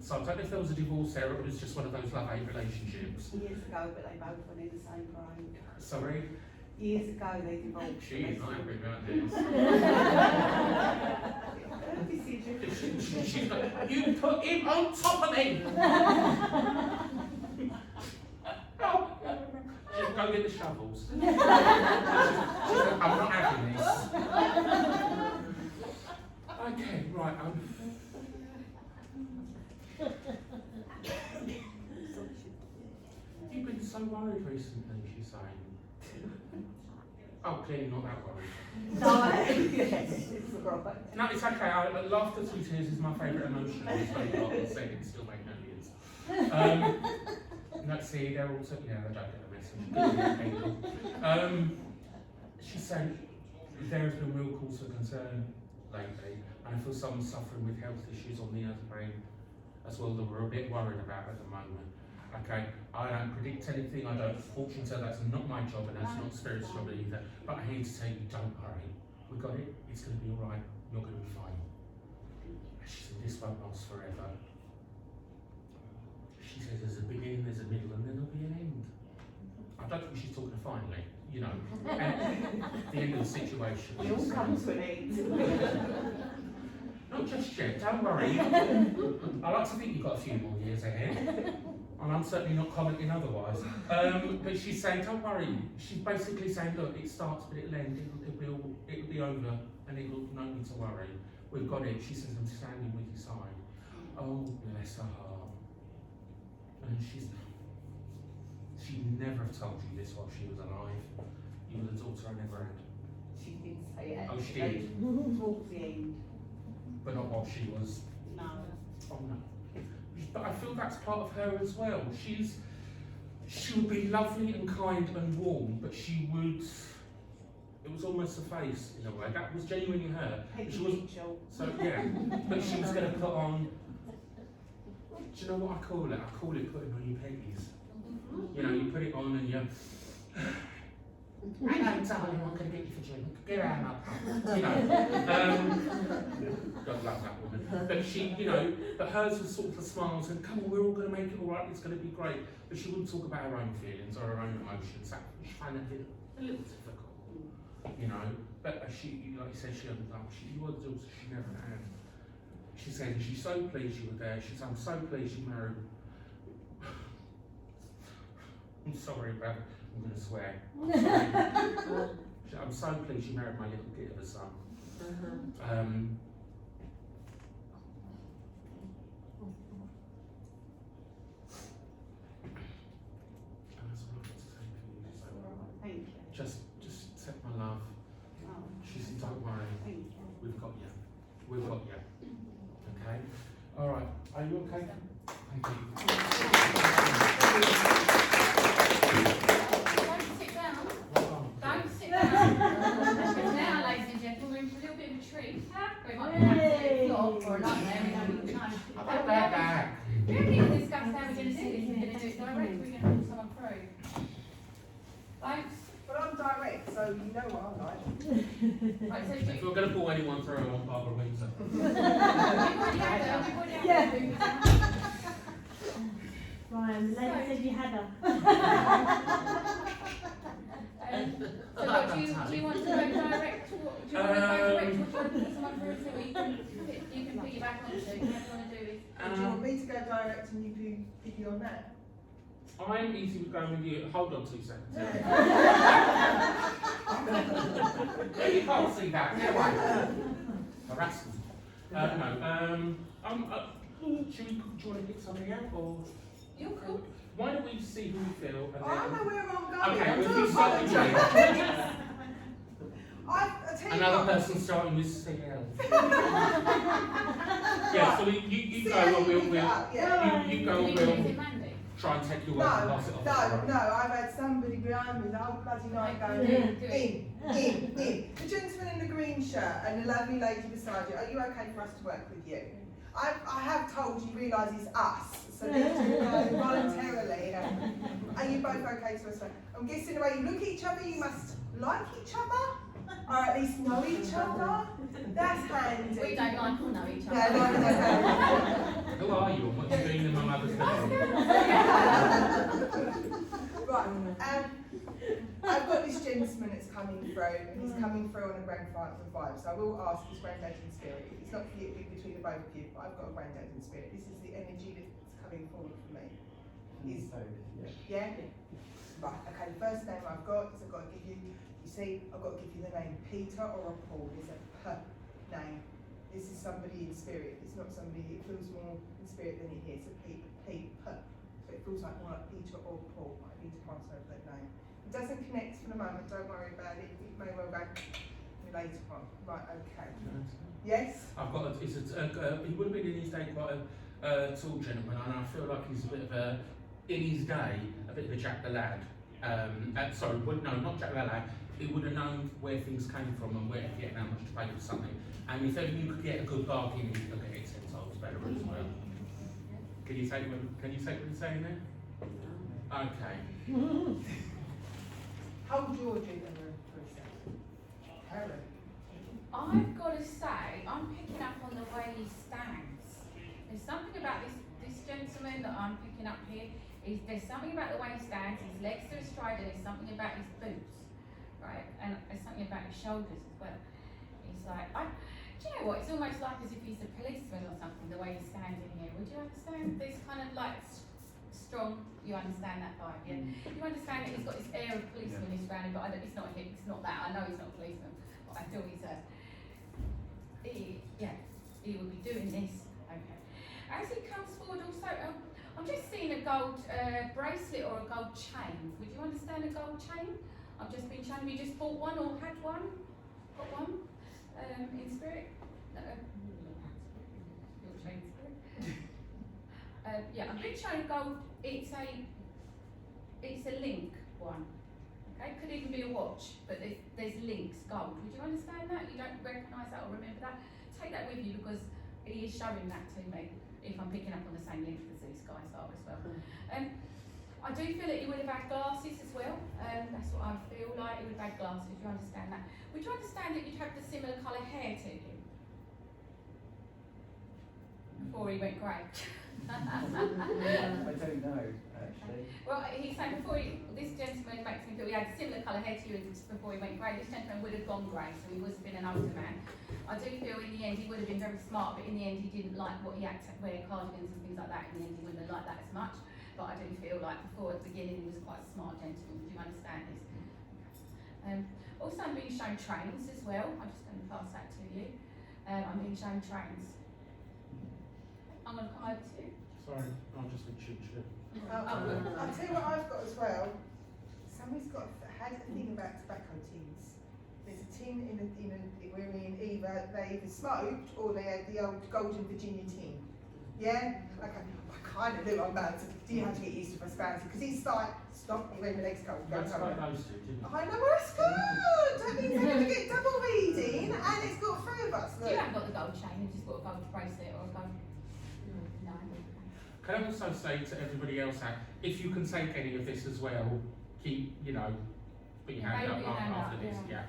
So I don't know if there was a divorce there or it was just one of those love-hate relationships. Years ago, but they both went in the same grave. Sorry? Years ago, they divorced. She is not happy about this. She's like, you put him on top of me! Just go get the shovels. She's like, I'm not having this. Okay, right. You've been so worried recently, she's saying. Oh, clearly not that worried. No, yes, it's right. No, it's okay. Laughter through tears is my favourite emotion. It's very hard to say it still make millions. Let's see, they're all so, yeah, they don't get the message. She's saying there has been real cause for concern lately, and I feel someone's suffering with health issues on the other brain as well that we're a bit worried about at the moment. Okay, I don't predict anything, I don't fortune tell, that's not my job and that's not Spirit's job either. But I'm here to tell you, don't worry. We got it, it's going to be alright, you're going to be fine. She said, this won't last forever. She says, there's a beginning, there's a middle, and then there'll be an end. I don't think she's talking finally, the end of the situation. We all come to an end. Not just yet, don't worry. I like to think you've got a few more years ahead. And I'm certainly not commenting otherwise. But she's saying, don't worry. She's basically saying, look, it starts, but it'll end. It'll be over, and it'll no need to worry. We've got it. She says, I'm standing with your side. Oh, bless her heart. And she'd never have told you this while she was alive. You were the daughter I never had. She did say it. Oh, she did? Towards the end. But not while she was. No. Oh no. But I feel that's part of her as well. She would be lovely and kind and warm, but it was almost a face in a way. That was genuinely her. Peggy She was, Mitchell. so yeah, but she was going to put on, do you know what I call it? I call it putting on your peggies. You put it on and you, hang on, darling, I'm going to get you for gin. Get out of my God love that woman. But but hers was sort of the smiles and come on, we're all going to make it all right, it's going to be great. But she wouldn't talk about her own feelings or her own emotions. That she found it a little difficult, But she, like you said, she you were the daughter she never had. She said, she's so pleased you were there. She said, I'm so pleased you married. I'm sorry, but I'm going to swear. I'm so pleased you married my little bit of a son. That's all I've got to say for you. So, Thank you. just accept my love. Oh, She said, don't worry, thank you. we've got you. We've got you. Okay? Alright, are you okay? Thank you. Don't sit down. Well done. Don't sit down. bad back. We haven't even discussed how we're going to do this. We're going to do it direct, we're going to put someone through. Thanks. But I'm direct, so you know what I'm like. Right, so If we're going to pull anyone through, I want Barbara Windsor. we've already had her, Ryan, the lady said you had her. So what, do you want to go direct? Do you want to go direct? Or do you want to put someone through so you can put your back onto? What do you want to do? Do you want me to go direct and you give you on that? I'm easy with going with you. Hold on 2 seconds. Yeah, you can't see that. Get away. Harassment. No. Do you want to pick something out or? You're cool. Why don't we see who we feel and I then. know where I'm going. Okay, I we'll do keep starting with apologise. you. I tell you Another what. person starting with CL. Yeah, so you go and we'll you go and we'll try and take your work and pass it off. No, I've had somebody behind me the whole bloody night going in. The gentleman in the green shirt and the lovely lady beside you, are you okay for us to work with you? I have told you realise it's us, so these two guys voluntarily. Are you both okay to us? I'm guessing the way you look at each other, you must like each other, or at least know each other. That's handy. We don't like or know each other. No. Who are you and what you doing in my mother's bedroom? Right, I've got this gentleman that's coming through, and he's coming through on a grandfather vibe, so I will ask his granddad in spirit. It's not for you, it'll be between the both of you, but I've got a granddad in spirit. This is the energy that's coming forward for me. Yeah? Right, okay, the first name I've got is I've got to give you see, I've got to give you the name Peter or a Paul. It's a P name. This is somebody in spirit. It's not somebody, it feels more in spirit than it is. It's a P. So it feels like more like Peter or Paul. I need to pass over that name. It doesn't connect for the moment, don't worry about it. It may well go later on. Right, okay. Yes? I've got he would have been in his day quite a tall gentleman, and I feel like he's a bit of a, in his day, a bit of a Jack the Lad. Not Jack the Lad. He would have known where things came from and where to get how much to pay for something. And if ever you could get a good bargain, you could get it 10 times better as well. Can you take what he's saying there? Okay. Hold your gentleman for a second. Helen. I've got to say, I'm picking up on the way he stands. There's something about this gentleman that I'm picking up here. There's something about the way he stands, his legs are astride, and there's something about his boots, right? And there's something about his shoulders as well. He's like, do you know what? It's almost like as if he's a policeman or something, the way he's standing here. Would you understand? This kind of like strong, you understand that vibe, yeah? You understand that he's got this air of policeman he's surrounded, but it's not him, it's not that. I know he's not a policeman, but I feel he's he will be doing this. Okay. As he comes forward also, I'm just seeing a gold bracelet or a gold chain. Would you understand a gold chain? I've just been shown, have you just bought one or had one? Got one? In spirit? Your chain spirit? I've been shown gold, it's a link one. Okay, could even be a watch, but there's links, gold. Would you understand that? You don't recognise that or remember that? Take that with you because he is showing that to me if I'm picking up on the same link as these guys are as well. I do feel that he would have had glasses as well. That's what I feel like. He would have had glasses. Do you understand that? Would you understand that you'd have the similar colour hair to him before he went grey? I don't know, actually. Well, he's saying this gentleman makes me feel he had similar colour hair to you before he went grey. This gentleman would have gone grey, so he would have been an older man. I do feel in the end he would have been very smart, but in the end he didn't like what he had to wear, cardigans and things like that. In the end he wouldn't have liked that as much. But I do feel like before at the beginning he was quite a smart gentleman. Do you understand this? Also I'm being shown trains as well. I'm just going to pass that to you. I'm being shown trains. I'm going to come over to you. Sorry, I'm just a choo-choo. I'll tell you what I've got as well. Somebody's had a thing about tobacco tins. There's a tin wherein either they smoked or they had the old golden Virginia tin. Yeah? Okay. I kind of knew I'm about to. Do you have to get used to prosperity? Because he's like, stop, when the legs go. That's like those two, didn't it? I know, well, it's good. That means we're going to get double reading, and it's got 3 of us. Look. You haven't got the gold chain, you've just got a gold bracelet or a gold. No. Can I also say to everybody else out, if you can take any of this as well, keep, put your hand up after this, yeah.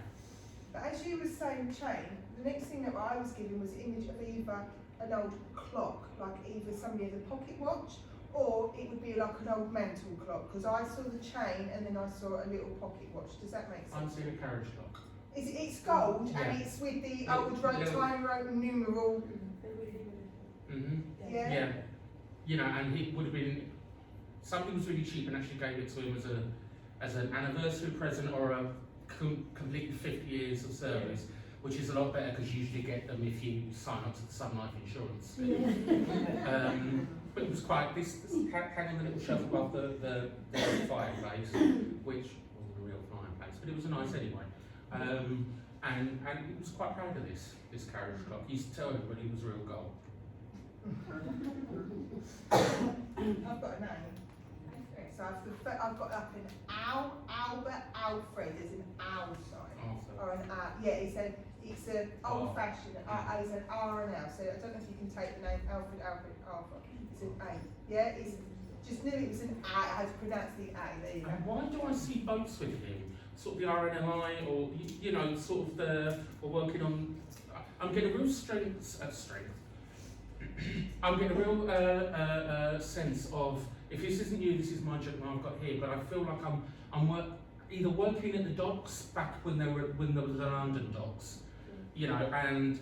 But as you were saying, chain, the next thing that I was given was an image of either an old clock, like either somebody had a pocket watch, or it would be like an old mantle clock, because I saw the chain and then I saw a little pocket watch. Does that make sense? I'm seeing a carriage clock. It's gold Yeah. and it's with the Little- old little- time Roman numeral. Yeah. And it would have been, something was really cheap and actually gave it to him as an anniversary present or a completely 50 years of service, which is a lot better because you usually get them if you sign up to the Sun Life insurance. But it was quite, this hanging a little shelf above the fireplace, which wasn't a real fireplace, but it was nice anyway. And he was quite proud of this carriage clock. He used to tell everybody it was real gold. I've got a name. So I've got like an Albert, Alfred, there's an owl sign. Or an R. Yeah, it's an old fashioned, it's an R and L. So I don't know if you can take the name Alfred, Arthur. It's an A. Yeah, it's just knew it was an A. I had to pronounce the A. There you go. And why do I see boats with him? Sort of the RNLI, or sort of or working on. I'm getting a real strength. I'm getting a real sense of, if this isn't you, this is my job I've got here. But I feel like I'm either working at the docks back when there was the London docks, and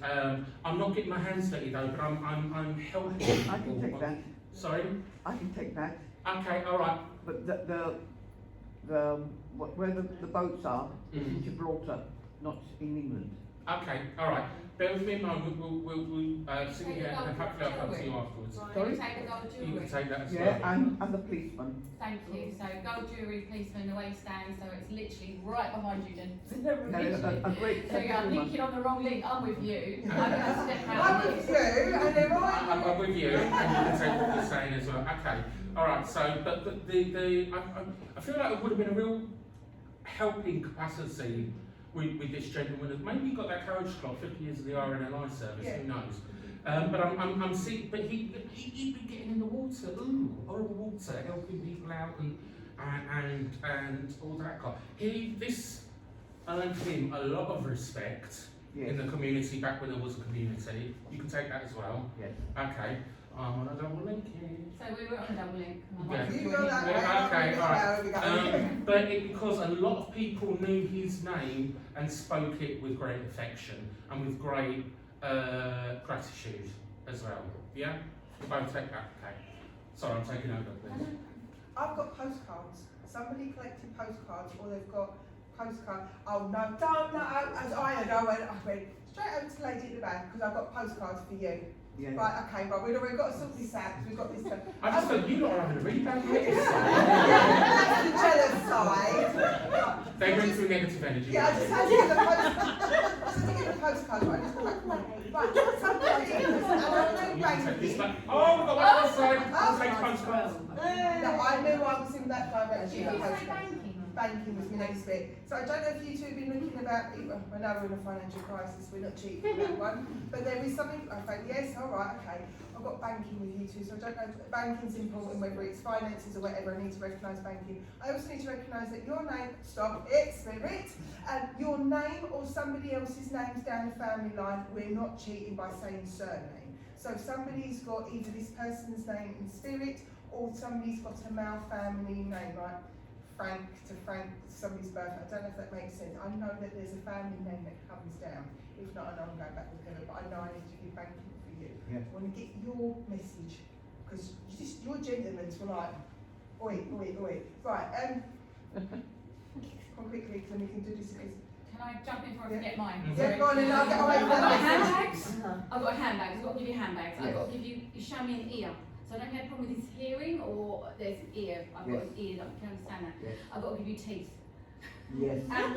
I'm not getting my hands dirty though, but I'm helping people. I can take that. Sorry. I can take that. Okay, all right. But where the boats are is in Gibraltar, not in England. Okay, all right. Bear with me a moment. We'll sit here and hopefully I'll come to you afterwards. Sorry? Take the gold You jewellery. can take that as Yeah, well. and the policeman. Thank you. So gold jewellery, policeman, the way stand, so it's literally right behind you, Jen. No, a great So yeah, I'm gentleman. thinking on the wrong link. I'm with you. I'm going to step out. I'm with you, and then I'm with you, and you can take what you're saying as well. Okay, all right. So, but I feel like it would have been a real helping capacity with this gentleman. Maybe he got that carriage clock, 50 years of the RNLI service. Yeah. Who knows? But I'm seeing. But he'd been getting in the water, horrible water, helping people out and all that kind. This earned him a lot of respect. Yes. In the community back when there was a community. You can take that as well. Yes. Okay. I'm on a double link here. So we were on a double link. Yeah. you go that way. Yeah, okay, alright. But because a lot of people knew his name and spoke it with great affection and with great gratitude as well. Yeah? We'll both take that. Okay. Sorry, I'm taking over. I've got postcards. Somebody collected postcards, or they've got postcards. Oh no, don't no. As I went straight over to the lady at the back because I've got postcards for you. Yeah. Right, okay, right. We've got to sort this out because we've got this done. I just thought you lot are having a really bad day. That's the jealous side. They bring through negative energy. Yeah, I just had to get the postcards. I just had to get the postcards. Right, just come back. Right, somebody, and I You can take this know back. Oh, we've got one on the side. I'll take postcards. no, I knew I was in that direction. Did you say Postcards. banking? Banking was my next bit. So I don't know if you two have been looking about, I know we're in a financial crisis, we're not cheap for that one, but there is something, I think, yes, all right, okay, I've got banking with you two, so I don't know if banking's important, whether it's finances or whatever, I need to recognise banking. I also need to recognise that your name, spirit, and your name or somebody else's names down the family line, we're not cheating by saying surname. So if somebody's got either this person's name in spirit, or somebody's got a male family name, like Frank to somebody's birthday. I don't know if that makes sense. I know that there's a family name that comes down. If not, I know I'm going back with Heather, but I know I need to give banking for you. Yeah. I want to get your message, because your gentlemen were like, oi. Right, come quickly, because then we can do this. Can I jump in before I forget mine? Yeah, go on, and I'll get away I've with got that. handbags. I've got handbags. I've got to give you handbags. I've Yes. got to give you show me an ear. So I don't have a problem with his hearing, or there's an ear. I've got an ear. I can understand that. Yes. I've got to give you teeth. Yes. I've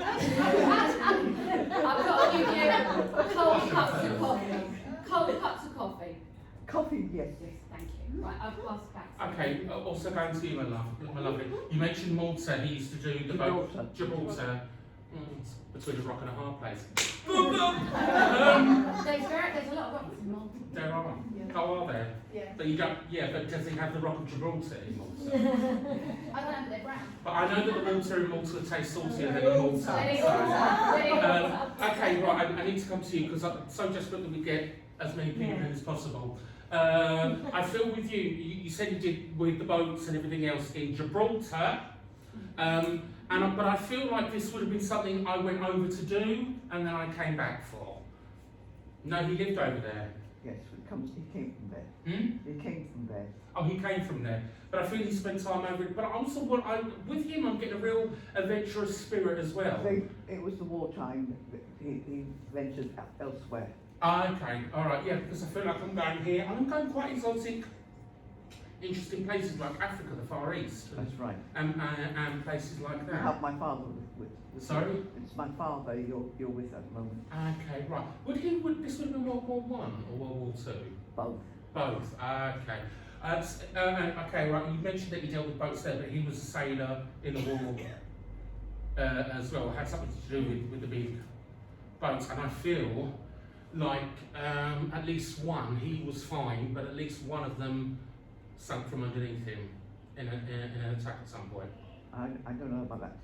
got to give you cold cups of coffee. Cold cups of coffee. Coffee, yes. Yes, thank you. Right, I've passed back. Okay, also going to you, my lovely. You mentioned Malta, he used to do the boat, Gibraltar. Gibraltar, between a rock and a hard place. There's a lot of rocks in Malta. There are. Oh, are there? Yeah. But you don't. Yeah, but does he have the Rock of Gibraltar in Malta? I don't know, but they're brown. But I know that the water in Malta tastes saltier than in Malta. Very So, good. okay, right. I need to come to you because I'm so desperate that we get as many people in as possible. I feel with you. You said you did with the boats and everything else in Gibraltar. But I feel like this would have been something I went over to do and then I came back for. No, he lived over there. Yes, he came from there. He came from there. Oh, he came from there. But I feel he spent time over it. But I also with him, I'm getting a real adventurous spirit as well. It was the wartime that he ventured elsewhere. Okay, alright, yeah, because I feel like I'm going here, and I'm going quite exotic, interesting places like Africa, the Far East. That's right. And places like You that. have my father with Sorry? It's my father you're with at the moment. Okay, right. This would have been World War One or World War Two? Both. Both, okay. Okay, right, you mentioned that he dealt with boats there, but he was a sailor in the war as well. It had something to do with the big boats, and I feel like at least one, he was fine, but at least one of them sunk from underneath him in an attack at some point. I don't know about that,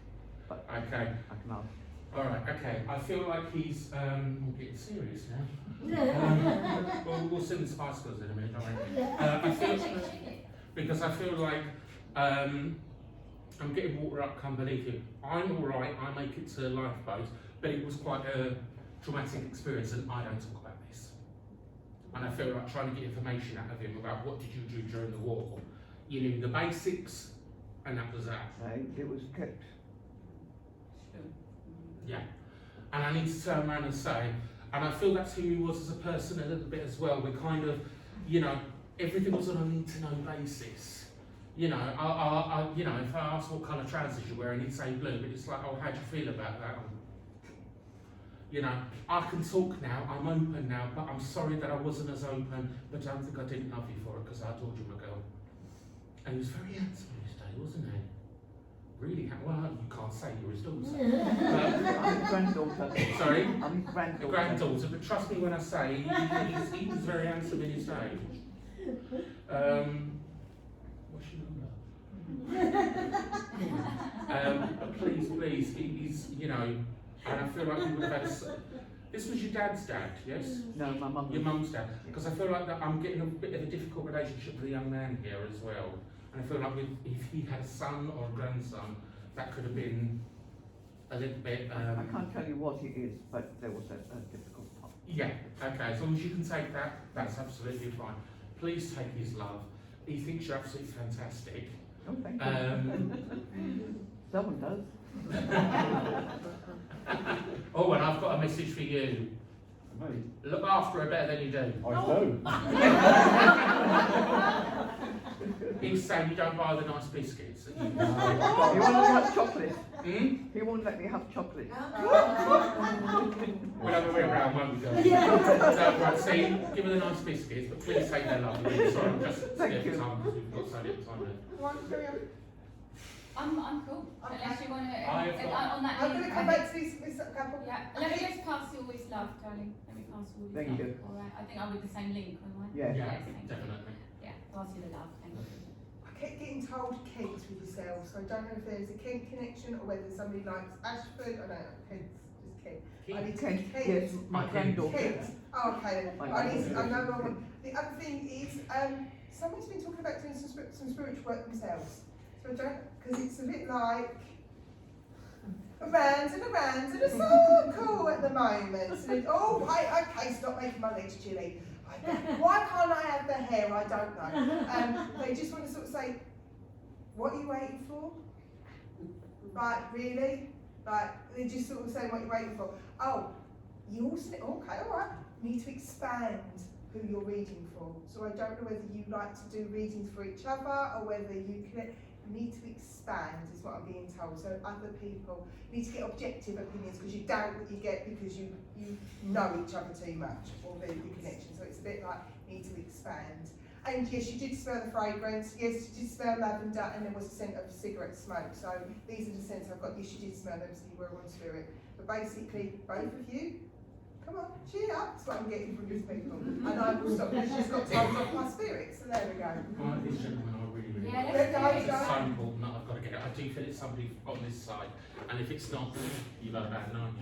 but Okay. I can ask. All right. Okay. I feel like he's we're getting serious now. We'll sing the Spice Girls in a minute, don't we? I feel because I feel like I'm getting water up come beneath him. I'm all right. I make it to lifeboat, but it was quite a traumatic experience, and I don't talk about this. And I feel like trying to get information out of him about what did you do during the war. You knew the basics, and that was that. It was kept. Yeah. And I need to turn around and say, and I feel that's who he was as a person a little bit as well. We kind of, everything was on a need-to-know basis. If I asked what colour trousers you're wearing, he'd say blue, but it's like, oh, how do you feel about that? I can talk now, I'm open now, but I'm sorry that I wasn't as open, but don't think I didn't love you for it, because I adored you, my girl. And he was very handsome in his day, wasn't he? Really, well, you can't say you're his daughter. I'm his granddaughter. Sorry? I'm his granddaughter. Granddaughter, but trust me when I say he was very handsome in his day. What's your number? Please, he's, and I feel like we would have had this was your dad's dad, yes? No, my mum. Your mum's dad. Because I feel like that I'm getting a bit of a difficult relationship with a young man here as well. And I feel like if he had a son or a grandson, that could have been a little bit... I can't tell you what it is, but there was a difficult part. Yeah, okay, as long as you can take that, that's absolutely fine. Please take his love. He thinks you're absolutely fantastic. Oh, thank you. Someone does. Oh, and I've got a message for you. Mate, Look after her better than you do. I do. He's saying you don't buy the nice biscuits. That you... He won't let me have chocolate. Hmm? He won't let me have chocolate. We'll have a way around, won't we, girls? So, right, see, give her the nice biscuits, but please take their love. Sorry, I'm just scared for time because we've got so little time left. I'm cool. Okay. Unless you want to, I've got- on that I'm link, going to come back to this couple. Yeah, let me just pass you all this love, darling. Let me pass you all this Thank love. you. Alright, I think I'm with the same link, am I? Yeah. Yeah, thank you. definitely. Yeah, pass you the love, thank you. I kept getting told Kent with yourself, so I don't know if there's a Kent connection or whether somebody likes Ashford. I don't know, Kent, just Kent. I need to Kent, Kent. yes, my granddaughter. Kent. Oh, okay. My I know granddaughter. one. The other thing is, someone's been talking about doing some spiritual work themselves. So I don't, because it's a bit like around and it's so cool at the moment. So okay, stop making my legs chilly. Why can't I have the hair? I don't know. They just want to sort of say, what are you waiting for? Like, really? Like, they just sort of say what you're waiting for. Oh, you also, okay, all right. You need to expand who you're reading for. So I don't know whether you like to do readings for each other or whether you need to expand, is what I'm being told. So other people need to get objective opinions because you doubt what you get because you know each other too much or the connection. So it's a bit like need to expand. And yes, you did smell the fragrance. Yes, you did smell lavender, and there was a scent of cigarette smoke. So these are the scents I've got. Yes, you did smell them, so you were on spirit. But basically, both of you, come on, cheer up. That's what I'm getting from these people. And I will stop because she's got times off my spirits. So there we go. Right, this gentleman, I really Yeah, like. let's do Guys, it. It's so important that I've got to get it. I do feel it's somebody on this side, and if it's not, you've had a bad night.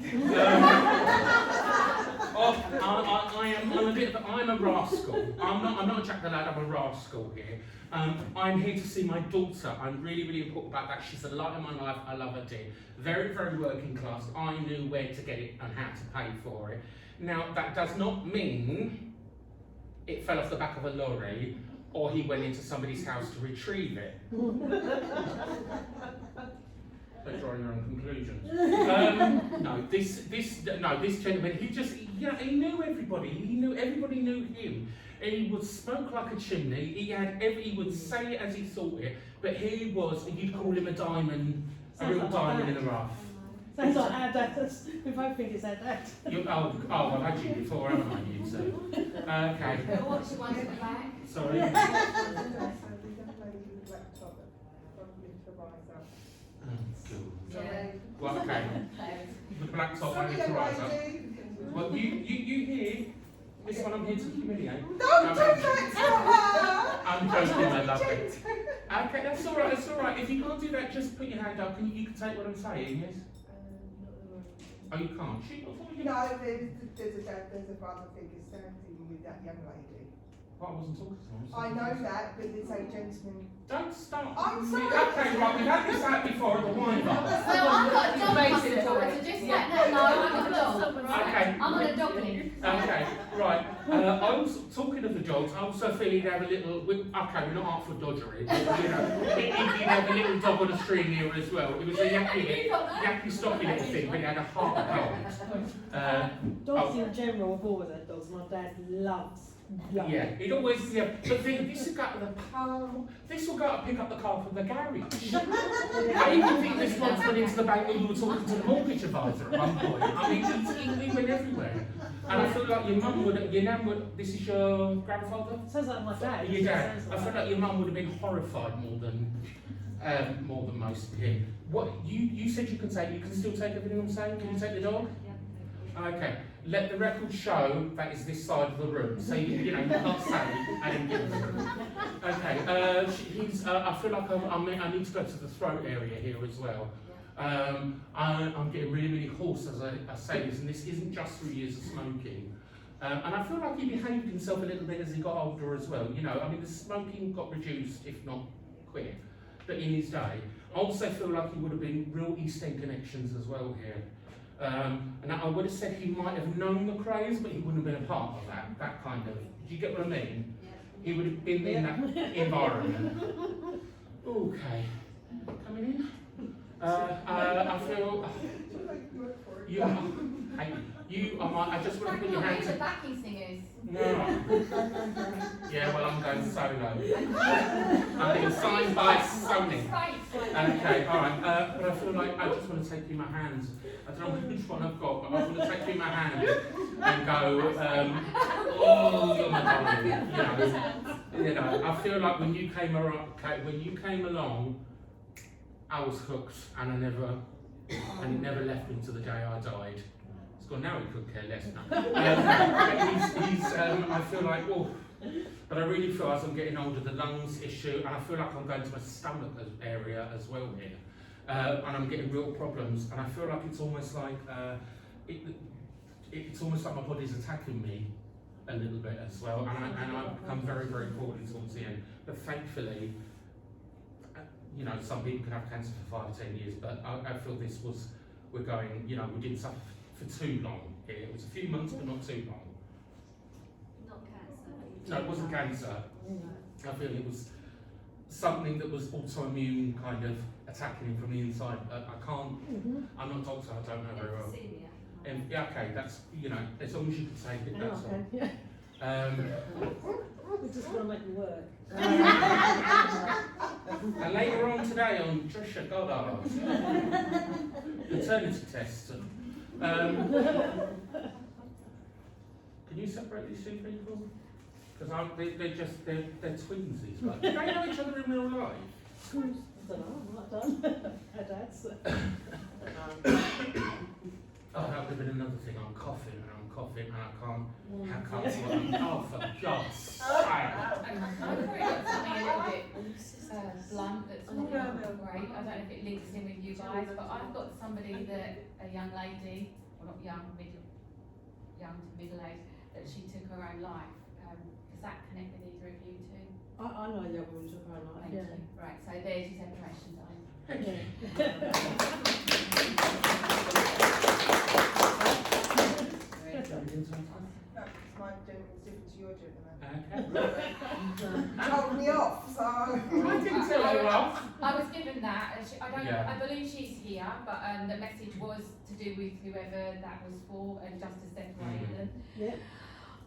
I'm a rascal. I'm not Jack the Lad, I'm a rascal here. I'm here to see my daughter. I'm really important about that. She's the light of my life. I love her dear. Very working class. I knew where to get it and how to pay for it. Now, that does not mean it fell off the back of a lorry or he went into somebody's house to retrieve it. Don't draw your own conclusions. This gentleman, he knew everybody. Everybody knew him. He would smoke like a chimney. He would say it as he thought it. But he was, you'd call him a diamond, a real diamond in the rough. Sounds like our dad. We both think it's our dad. I've had you before, haven't I? You two. Okay. But what's the one at the back? Sorry. So the young lady with the laptop probably to rise up. Oh, God. Yeah. Well, okay. The black top Sorry, only to young rise up. lady. Well, you hear? This one I'm here to humiliate. Don't do that to her! I'm joking, I love it. Okay, that's alright. If you can't do that, just put your hand up. You can take what I'm saying, yes? Oh, you can't? Shoot, I thought you No, there's a father figure standing with that young lady. Well, I wasn't talking to him. I know that, but there's a gentleman. Don't start. I'm sorry. Okay, right, we've had this out before at the wine bar. Well, I've got a dog coming forward, so just like that. No, I've got a dog. Okay. I'm on a dog link. Okay, right. I was talking of the dogs. I also feel he'd have a little. Okay, we're not out for dodgery, but he'd have a little dog on a string here as well. It was a yappy stocky little thing, but he had a heart cold. Dogs in general have always had dogs. My dad loves. Yeah, he'd always. But this will go to the pub. This will go to pick up the car from the garage. I even think this once went into the bank when you were talking to the mortgage advisor at one point. I mean, he went everywhere. And I feel like your nan would. This is your grandfather? Sounds like my dad. Your dad. I feel like your mum would have been horrified more than most of him. What you said you can still take everything I'm saying. Can you take the dog? Okay. Let the record show that is this side of the room. So you can't say I didn't give him. Okay. I feel like I need to go to the throat area here as well. I'm getting really hoarse as I say this, and this isn't just through years of smoking. And I feel like he behaved himself a little bit as he got older as well. I mean, the smoking got reduced, if not quit, but in his day. I also feel like he would have been real East End connections as well here. And I would have said he might have known the craze, but he wouldn't have been a part of that kind of. Do you get what I mean? He would have been in that environment. Okay, coming in. I feel I just want to put your hands. The backing singers. No. Yeah, well, I'm going solo. I'm being signed by Sony. Okay, alright. But I feel like I just want to take you in my hands. I don't know which one I've got, but I want to take you in my hand and go, oh, you're my darling. I feel like when you came along, I was hooked, and it never left me until the day I died. It's gone now, he couldn't care less now. I feel like, but I really feel as I'm getting older, the lungs issue, and I feel like I'm going to my stomach area as well here. And I'm getting real problems, and I feel like it's almost like it's almost like my body's attacking me a little bit as well, and I've become very poorly towards the end. But thankfully, some people can have cancer for 5 or 10 years, but I feel we're going, we didn't suffer for too long here. It was a few months, but not too long. Not cancer. No, it wasn't cancer. I feel it was something that was autoimmune kind of attacking him from the inside. I can't, I'm not a doctor, I don't know very well. Yeah, okay, that's, as long as you can take it, that's all. Yeah. We just want to make it work. And later on today on Trisha Goddard, paternity test. Can you separate these two people? Because they're twinsies. Right? Do they know each other in real life? I don't know, I'm not done. Our dads. Oh, that would have been another thing. I'm coughing and I can't. Oh, for God's sake. I've probably got something a little bit blunt that's not great. I don't know if it links in with you guys, but I've got somebody that, a young lady, well not young, young to middle age, that she took her own life. Does that connect with either of you two? I know the other woman took her life. Thank you. Right, so there's your separation time. My gentleman's different to your gentleman. Okay. Told me off, so. I didn't tell you off. I was given that, and Yeah. I believe she's here, but the message was to do with whoever that was for, and just to separate them. Yeah.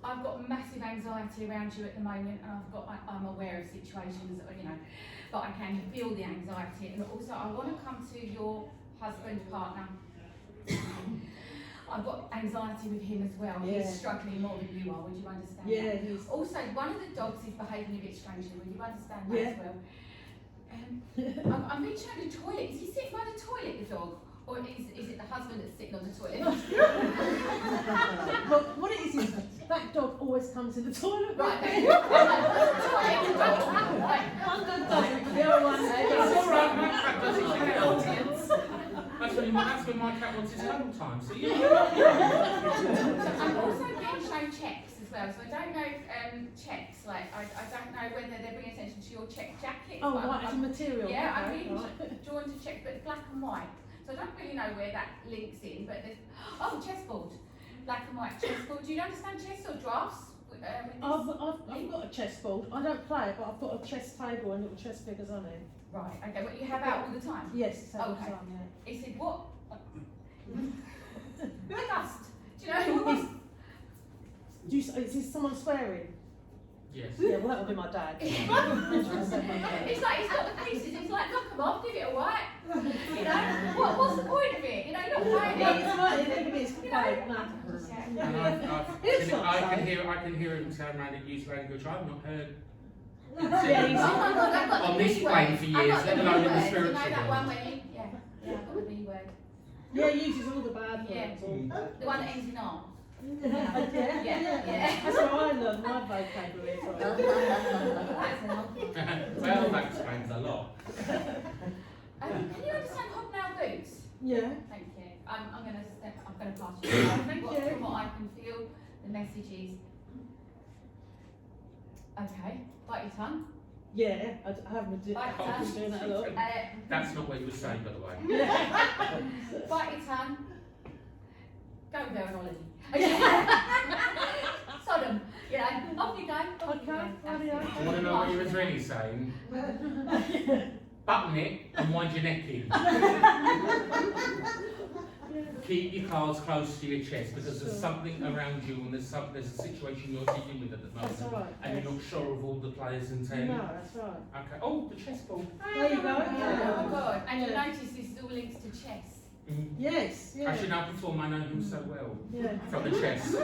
I've got massive anxiety around you at the moment, and I'm aware of situations, but I can feel the anxiety, and also I want to come to your husband, partner. I've got anxiety with him as well. Yeah. He's struggling more than you are. Would you understand Yeah, that? he's. Also, one of the dogs is behaving a bit strangely. Would you understand that Yeah. as well? I'm being shown the toilet. Is he sitting by the toilet, the dog? Or is it the husband that's sitting on the toilet? Well, what it is that dog always comes in the toilet. Right, Right. One dog does it, the other one. It's all right, my cat does it else. That's when my cat wants his home time. So yeah. I'm also being shown checks as well. So I don't know if checks, like I don't know whether they're bringing attention to your check jacket. Oh, but right, as a material. Yeah, I'm okay, being right. drawn to checks, but it's black and white. So I don't really know where that links in, but there's, chessboard. Black and white chessboard. Do you understand chess or drafts? I've got a chessboard. I don't play it, but I've got a chess table and little chess figures on it. Right, okay, what you have out all the time? Yes, it's all the Okay. time, yeah. He said, what? Dust. Do you know what? Is this someone swearing? Yes. Yeah, well, that would be my dad. It's like he's got the pieces, it's like, knock them off, give it a whack. What's the point of it? Not playing Yeah, it. it's not, it's played, no. And I can hear him turn around and use language I've not heard. Oh my God, I've got On the this B plane word. for I've years, got let the alone B in the word. spiritual You know that world. one where you, I've got the B word. Yeah, he uses all the bad words. Yeah. All. The one that ends in R. Yeah. That's what I learned, my vocabulary from. That's enough. Well, that explains a lot. Can you understand hobnail boots? Yeah. Thank you. I'm going to pass you. Thank you. From what I can feel, the message is. Okay, bite your tongue. Yeah, I haven't been Bite your tongue. doing that a lot. That's not what you were saying, by the way. Bite your tongue. Go there on holiday. Sodom. Off you go. Off you go. Okay, That's rightio. it. I want to know what you was really saying. Button it and wind your neck in. Keep your cards close to your chest because there's something around you and there's a situation you're dealing with at the moment. That's all right. And you're not sure of all the players in 10. No, that's right. Okay. Oh, the chessboard. There you go. Oh Yeah. God. And you Yeah. notice this is all links to chess. Yes. Yeah. Actually, now before I know him so well. Yeah. From the chess.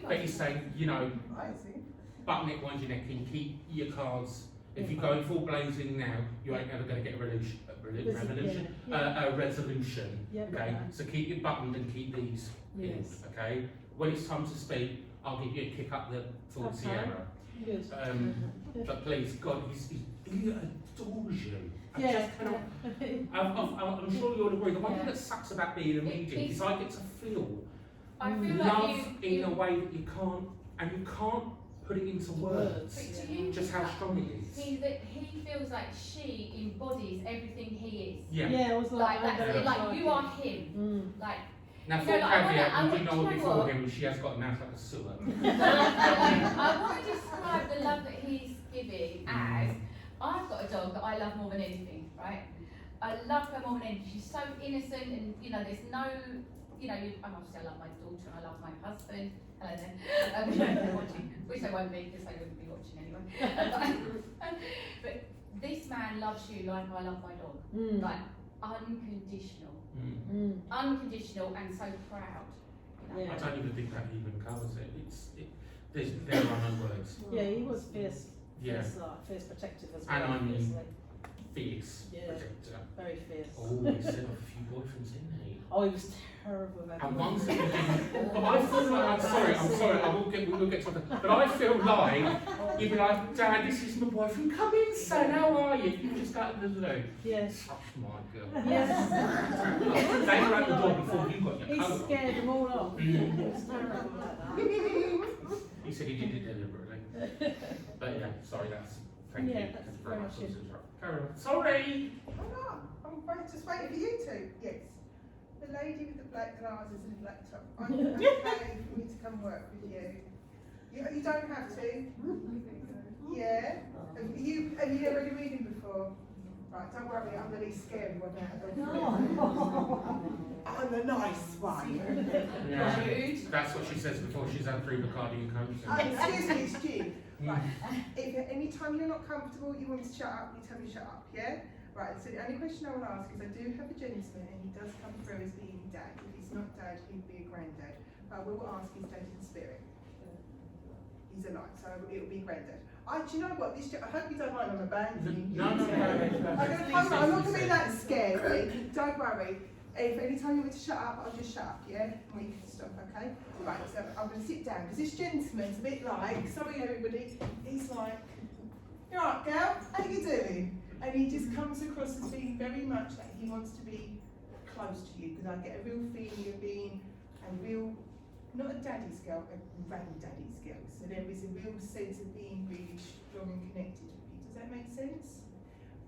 But he's saying, I see. button it, wind your neck in, keep your cards. If you go in full blazing now, you ain't ever going to get a resolution. Yeah, Okay, so keep it buttoned and keep these in. Yes. Okay, when it's time to speak, I'll give you a kick up the Ford Okay. Sierra. Good. But please, God, he adores you. I Yeah. just cannot. I'm sure you'll agree. The one thing that sucks about being a medium is I get to feel I feel love like in you a way that you can't put it into words. But to you, Just how strong it is. he feels like she embodies everything he is. Yeah. Yeah, I was Like like, that's it. Like you are him. Mm. Like Now, You for know, like, I caveat, wanna- we do do know you know before what? him she has got a mouth like a sewer. I want to describe the love that he's giving as I've got a dog that I love more than anything, right? I love her more than anything. She's so innocent, and there's no, obviously I love my daughter and I love my husband. Hello there. They're watching, which they won't be because they wouldn't be watching anyway. But this man loves you like I love my dog, like unconditional, unconditional, and so proud. Yeah. I don't even think that even covers it. There are no words. Yeah, he was fierce. Yeah. Fierce protective as well. And I mean, obviously. fierce Yeah. protector. Very fierce. Oh, he set off a few boyfriends, didn't he? Oh, he was terrible about And it. once that we didn't, but I feel like, I'm sorry, we will get to that. But I feel like, you'd be like, Dad, this is my boyfriend, come in, son, how are you? You just got to the loo. Yes. Such my girl. Yes. They were at the door before you got your He coat on. scared them all off. Mm. It was terrible like that. He said he did it deliberately. But yeah, sorry, that's, thank you. Yeah, Thank that's you very very much. much it. Carry on. Sorry! Just waiting for you two. Yes. The lady with the black glasses and the black top. I'm okay for me to come work with you. You don't have to. Yeah. Have you ever read reading before? Right, don't worry, I'm the least scary one out of them. I'm the nice one. Yeah, that's what she says before she's had 3 Bacardi and Coke. Excuse me, it's Jim. Right. If at any time you're not comfortable, you want me to shut up, you tell me to shut up, yeah? Right, so the only question I will ask is, I do have a gentleman and he does come through as being dad. If he's not dad, he'd be a granddad. But I will ask his dad in spirit. He's alive, so it'll be granddad. Do you know what? I hope you don't mind, I'm abandoning you. No. I'm not going to be that scary. Don't worry. If any time you want to shut up, I'll just shut up, yeah? Or you can stop, okay? Right, so I'm going to sit down, because this gentleman's a bit like, sorry everybody, he's like, you alright girl, how you doing? And he just comes across as being very much like he wants to be close to you, because I get a real feeling of being a real, not a daddy's girl, a granddaddy's girl. So there is a real sense of being really strong and connected with you. Does that make sense?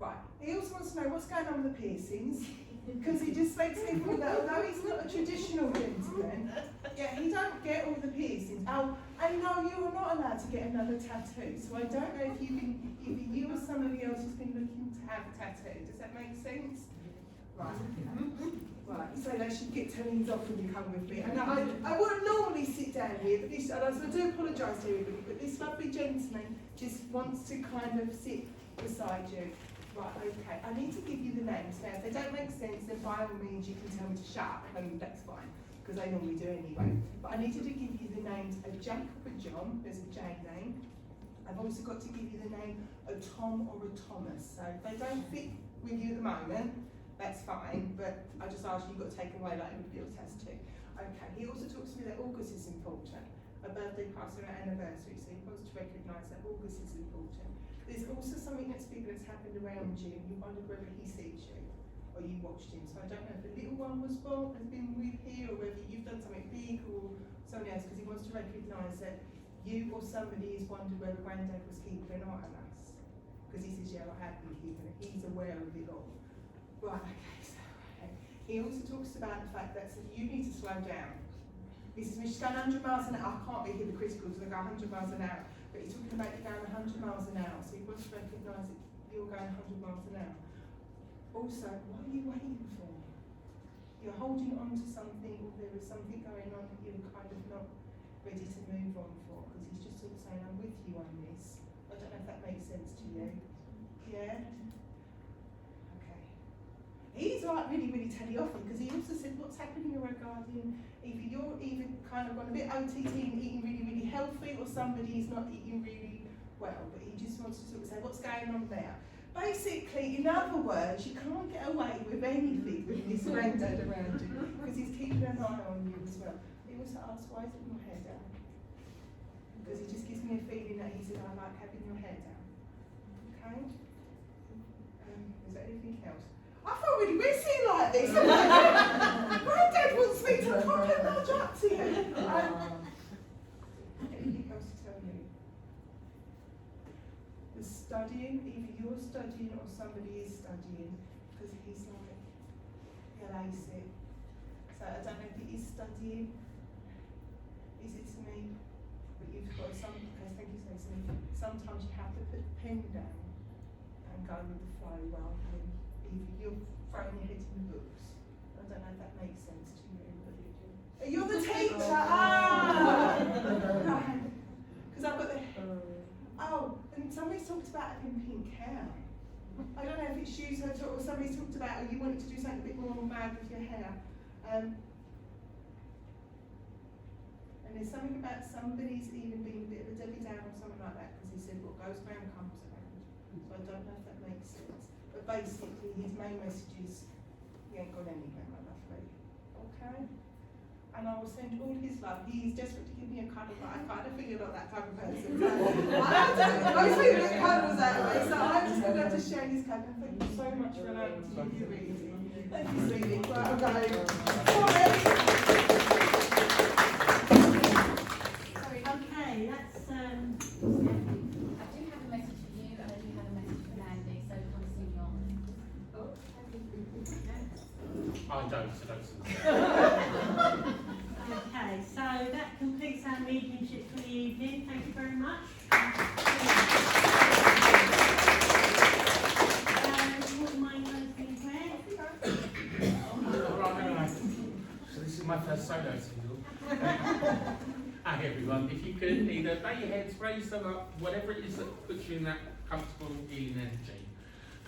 Right, he also wants to know what's going on with the piercings, because he just makes me feel that although he's not a traditional gentleman, yeah, he don't get all the piercings. Oh, and no, you are not allowed to get another tattoo. So I don't know if either you or somebody else has been looking to have a tattoo. Does that make sense? Right. Right, so they should get turns off when you come with me. And I wouldn't normally sit down here, but this, and I do apologise to everybody, but this lovely gentleman just wants to kind of sit beside you. Right, okay, I need to give you the names. Now, if they don't make sense, then by all means you can tell me to shut up, and that's fine, because they normally do anyway. But I need to give you the names of Jacob and John, there's a J name. I've also got to give you the name of Tom or a Thomas. So if they don't fit with you at the moment, that's fine, but I just ask you, you've got to take away like everybody else has to. Okay, he also talks to me that August is important. A birthday party or an anniversary, so he wants to recognise that August is important. There's also something that's big that's happened around you, and you wondered whether he sees you, or you watched him. So I don't know if the little one was born, has been with here, or whether you've done something big, or something else, because he wants to recognise that you or somebody has wondered whether Granddad was keeping an eye on us. Because he says, yeah, I have been keeping it. He's aware of it all. Right, okay, so he also talks about the fact that you need to slow down. He says, she's going 100 miles an hour. I can't be hypocritical because I go 100 miles an hour. But he's talking about you going 100 miles an hour. So he wants to recognise that you're going 100 miles an hour. Also, what are you waiting for? You're holding on to something, or there is something going on that you're kind of not ready to move on for. Because he's just sort of saying, I'm with you on this. I don't know if that makes sense to you. Yeah? He's like really telly off because he also said what's happening regarding either you're even kind of gone a bit OTT and eating really healthy, or somebody's not eating really well, but he just wants to sort of say what's going on there. Basically, in other words, you can't get away with anything with this granddad around you because he's keeping an eye on you as well. He also asked, why is it your hair down? Because he just gives me a feeling that he said, I like having your hair down. Okay? Is there anything else? I feel really messy like this. Granddad wants me to pop and nudge up to you. Anything else to tell you? The studying, either you're studying or somebody is studying, because he's like, he'll ace it. So I don't know if he is studying. Is it to me? But you've got some, okay, thank you so much. Sometimes you have to put the pen down and go with the flow rather than you're throwing your head in the books. I don't know if that makes sense to you. You're the teacher! Because I've got the... Oh, and somebody's talked about having pink hair. I don't know if it's you or somebody's talked about you wanted to do something a bit more mad with your hair. And there's something about somebody's even being a bit of a Debbie Down or something like that, because he said what goes round comes around. So I don't know if that makes sense. but basically his main message is, he ain't gone anywhere, my lovely. Okay? And I will send all his love. He is desperate to give me a cuddle, but I kind of feel you're not that type of person. So most people get cuddles that way, so I'm just going to have to share his cuddle. Thank you so much for allowing me to give you a reading. Thank you, sweetie. Right, I'm going. Sorry, Okay, that's I do have a message for you, and I do have a message for Mandy, so come sing your. I don't, so don't sing. okay. So that completes our mediumship for the evening. Thank you very much. What am I going to be Right. So this is my first solo single. Hi everyone, if you could either bow your heads, raise them up, whatever it is that puts you in that comfortable healing energy,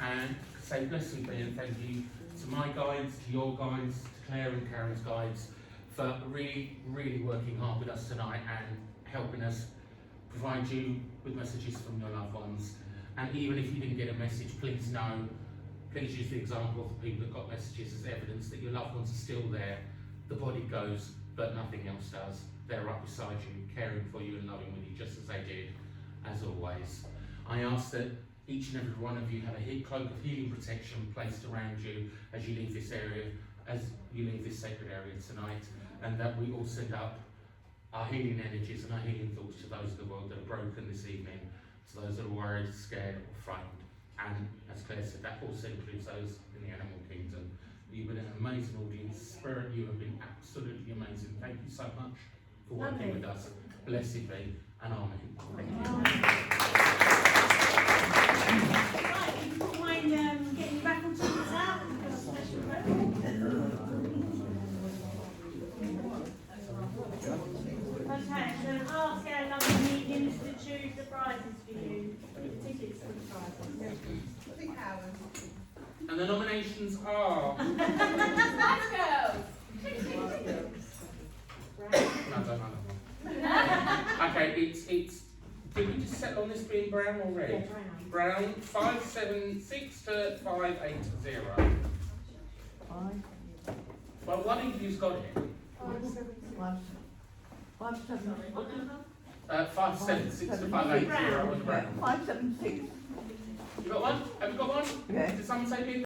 and say blessed be and thank you to my guides, to your guides, to Claire and Karen's guides, for really, really working hard with us tonight and helping us provide you with messages from your loved ones. And even if you didn't get a message, please use the example of the people that got messages as evidence that your loved ones are still there. The body goes, but nothing else does. They're right beside you, caring for you and loving with you, just as they did, as always. I ask that each and every one of you have a cloak of healing protection placed around you as you leave this area, as you leave this sacred area tonight, and that we all send up our healing energies and our healing thoughts to those of the world that are broken this evening, to those that are worried, scared or frightened. And as Claire said, that also includes those in the animal kingdom. You've been an amazing audience. Spirit, you have been absolutely amazing. Thank you so much for working with us. Blessed be and amen. Thank you. Right, if you don't mind getting your raffle tickets out, we've got a special raffle. Okay, so ask our lovely mediums to choose the prizes for you. Tickets for the prizes. I think Howard. And the nominations are... Let's go! No, I don't know that one. Okay, it's. Did we just settle on this being brown or red? Yeah, brown. Brown, 576 to 580. Well, one of you's got it. 576 to 580 on the brown. 576. You got one? Have you got one? Yeah. Did someone say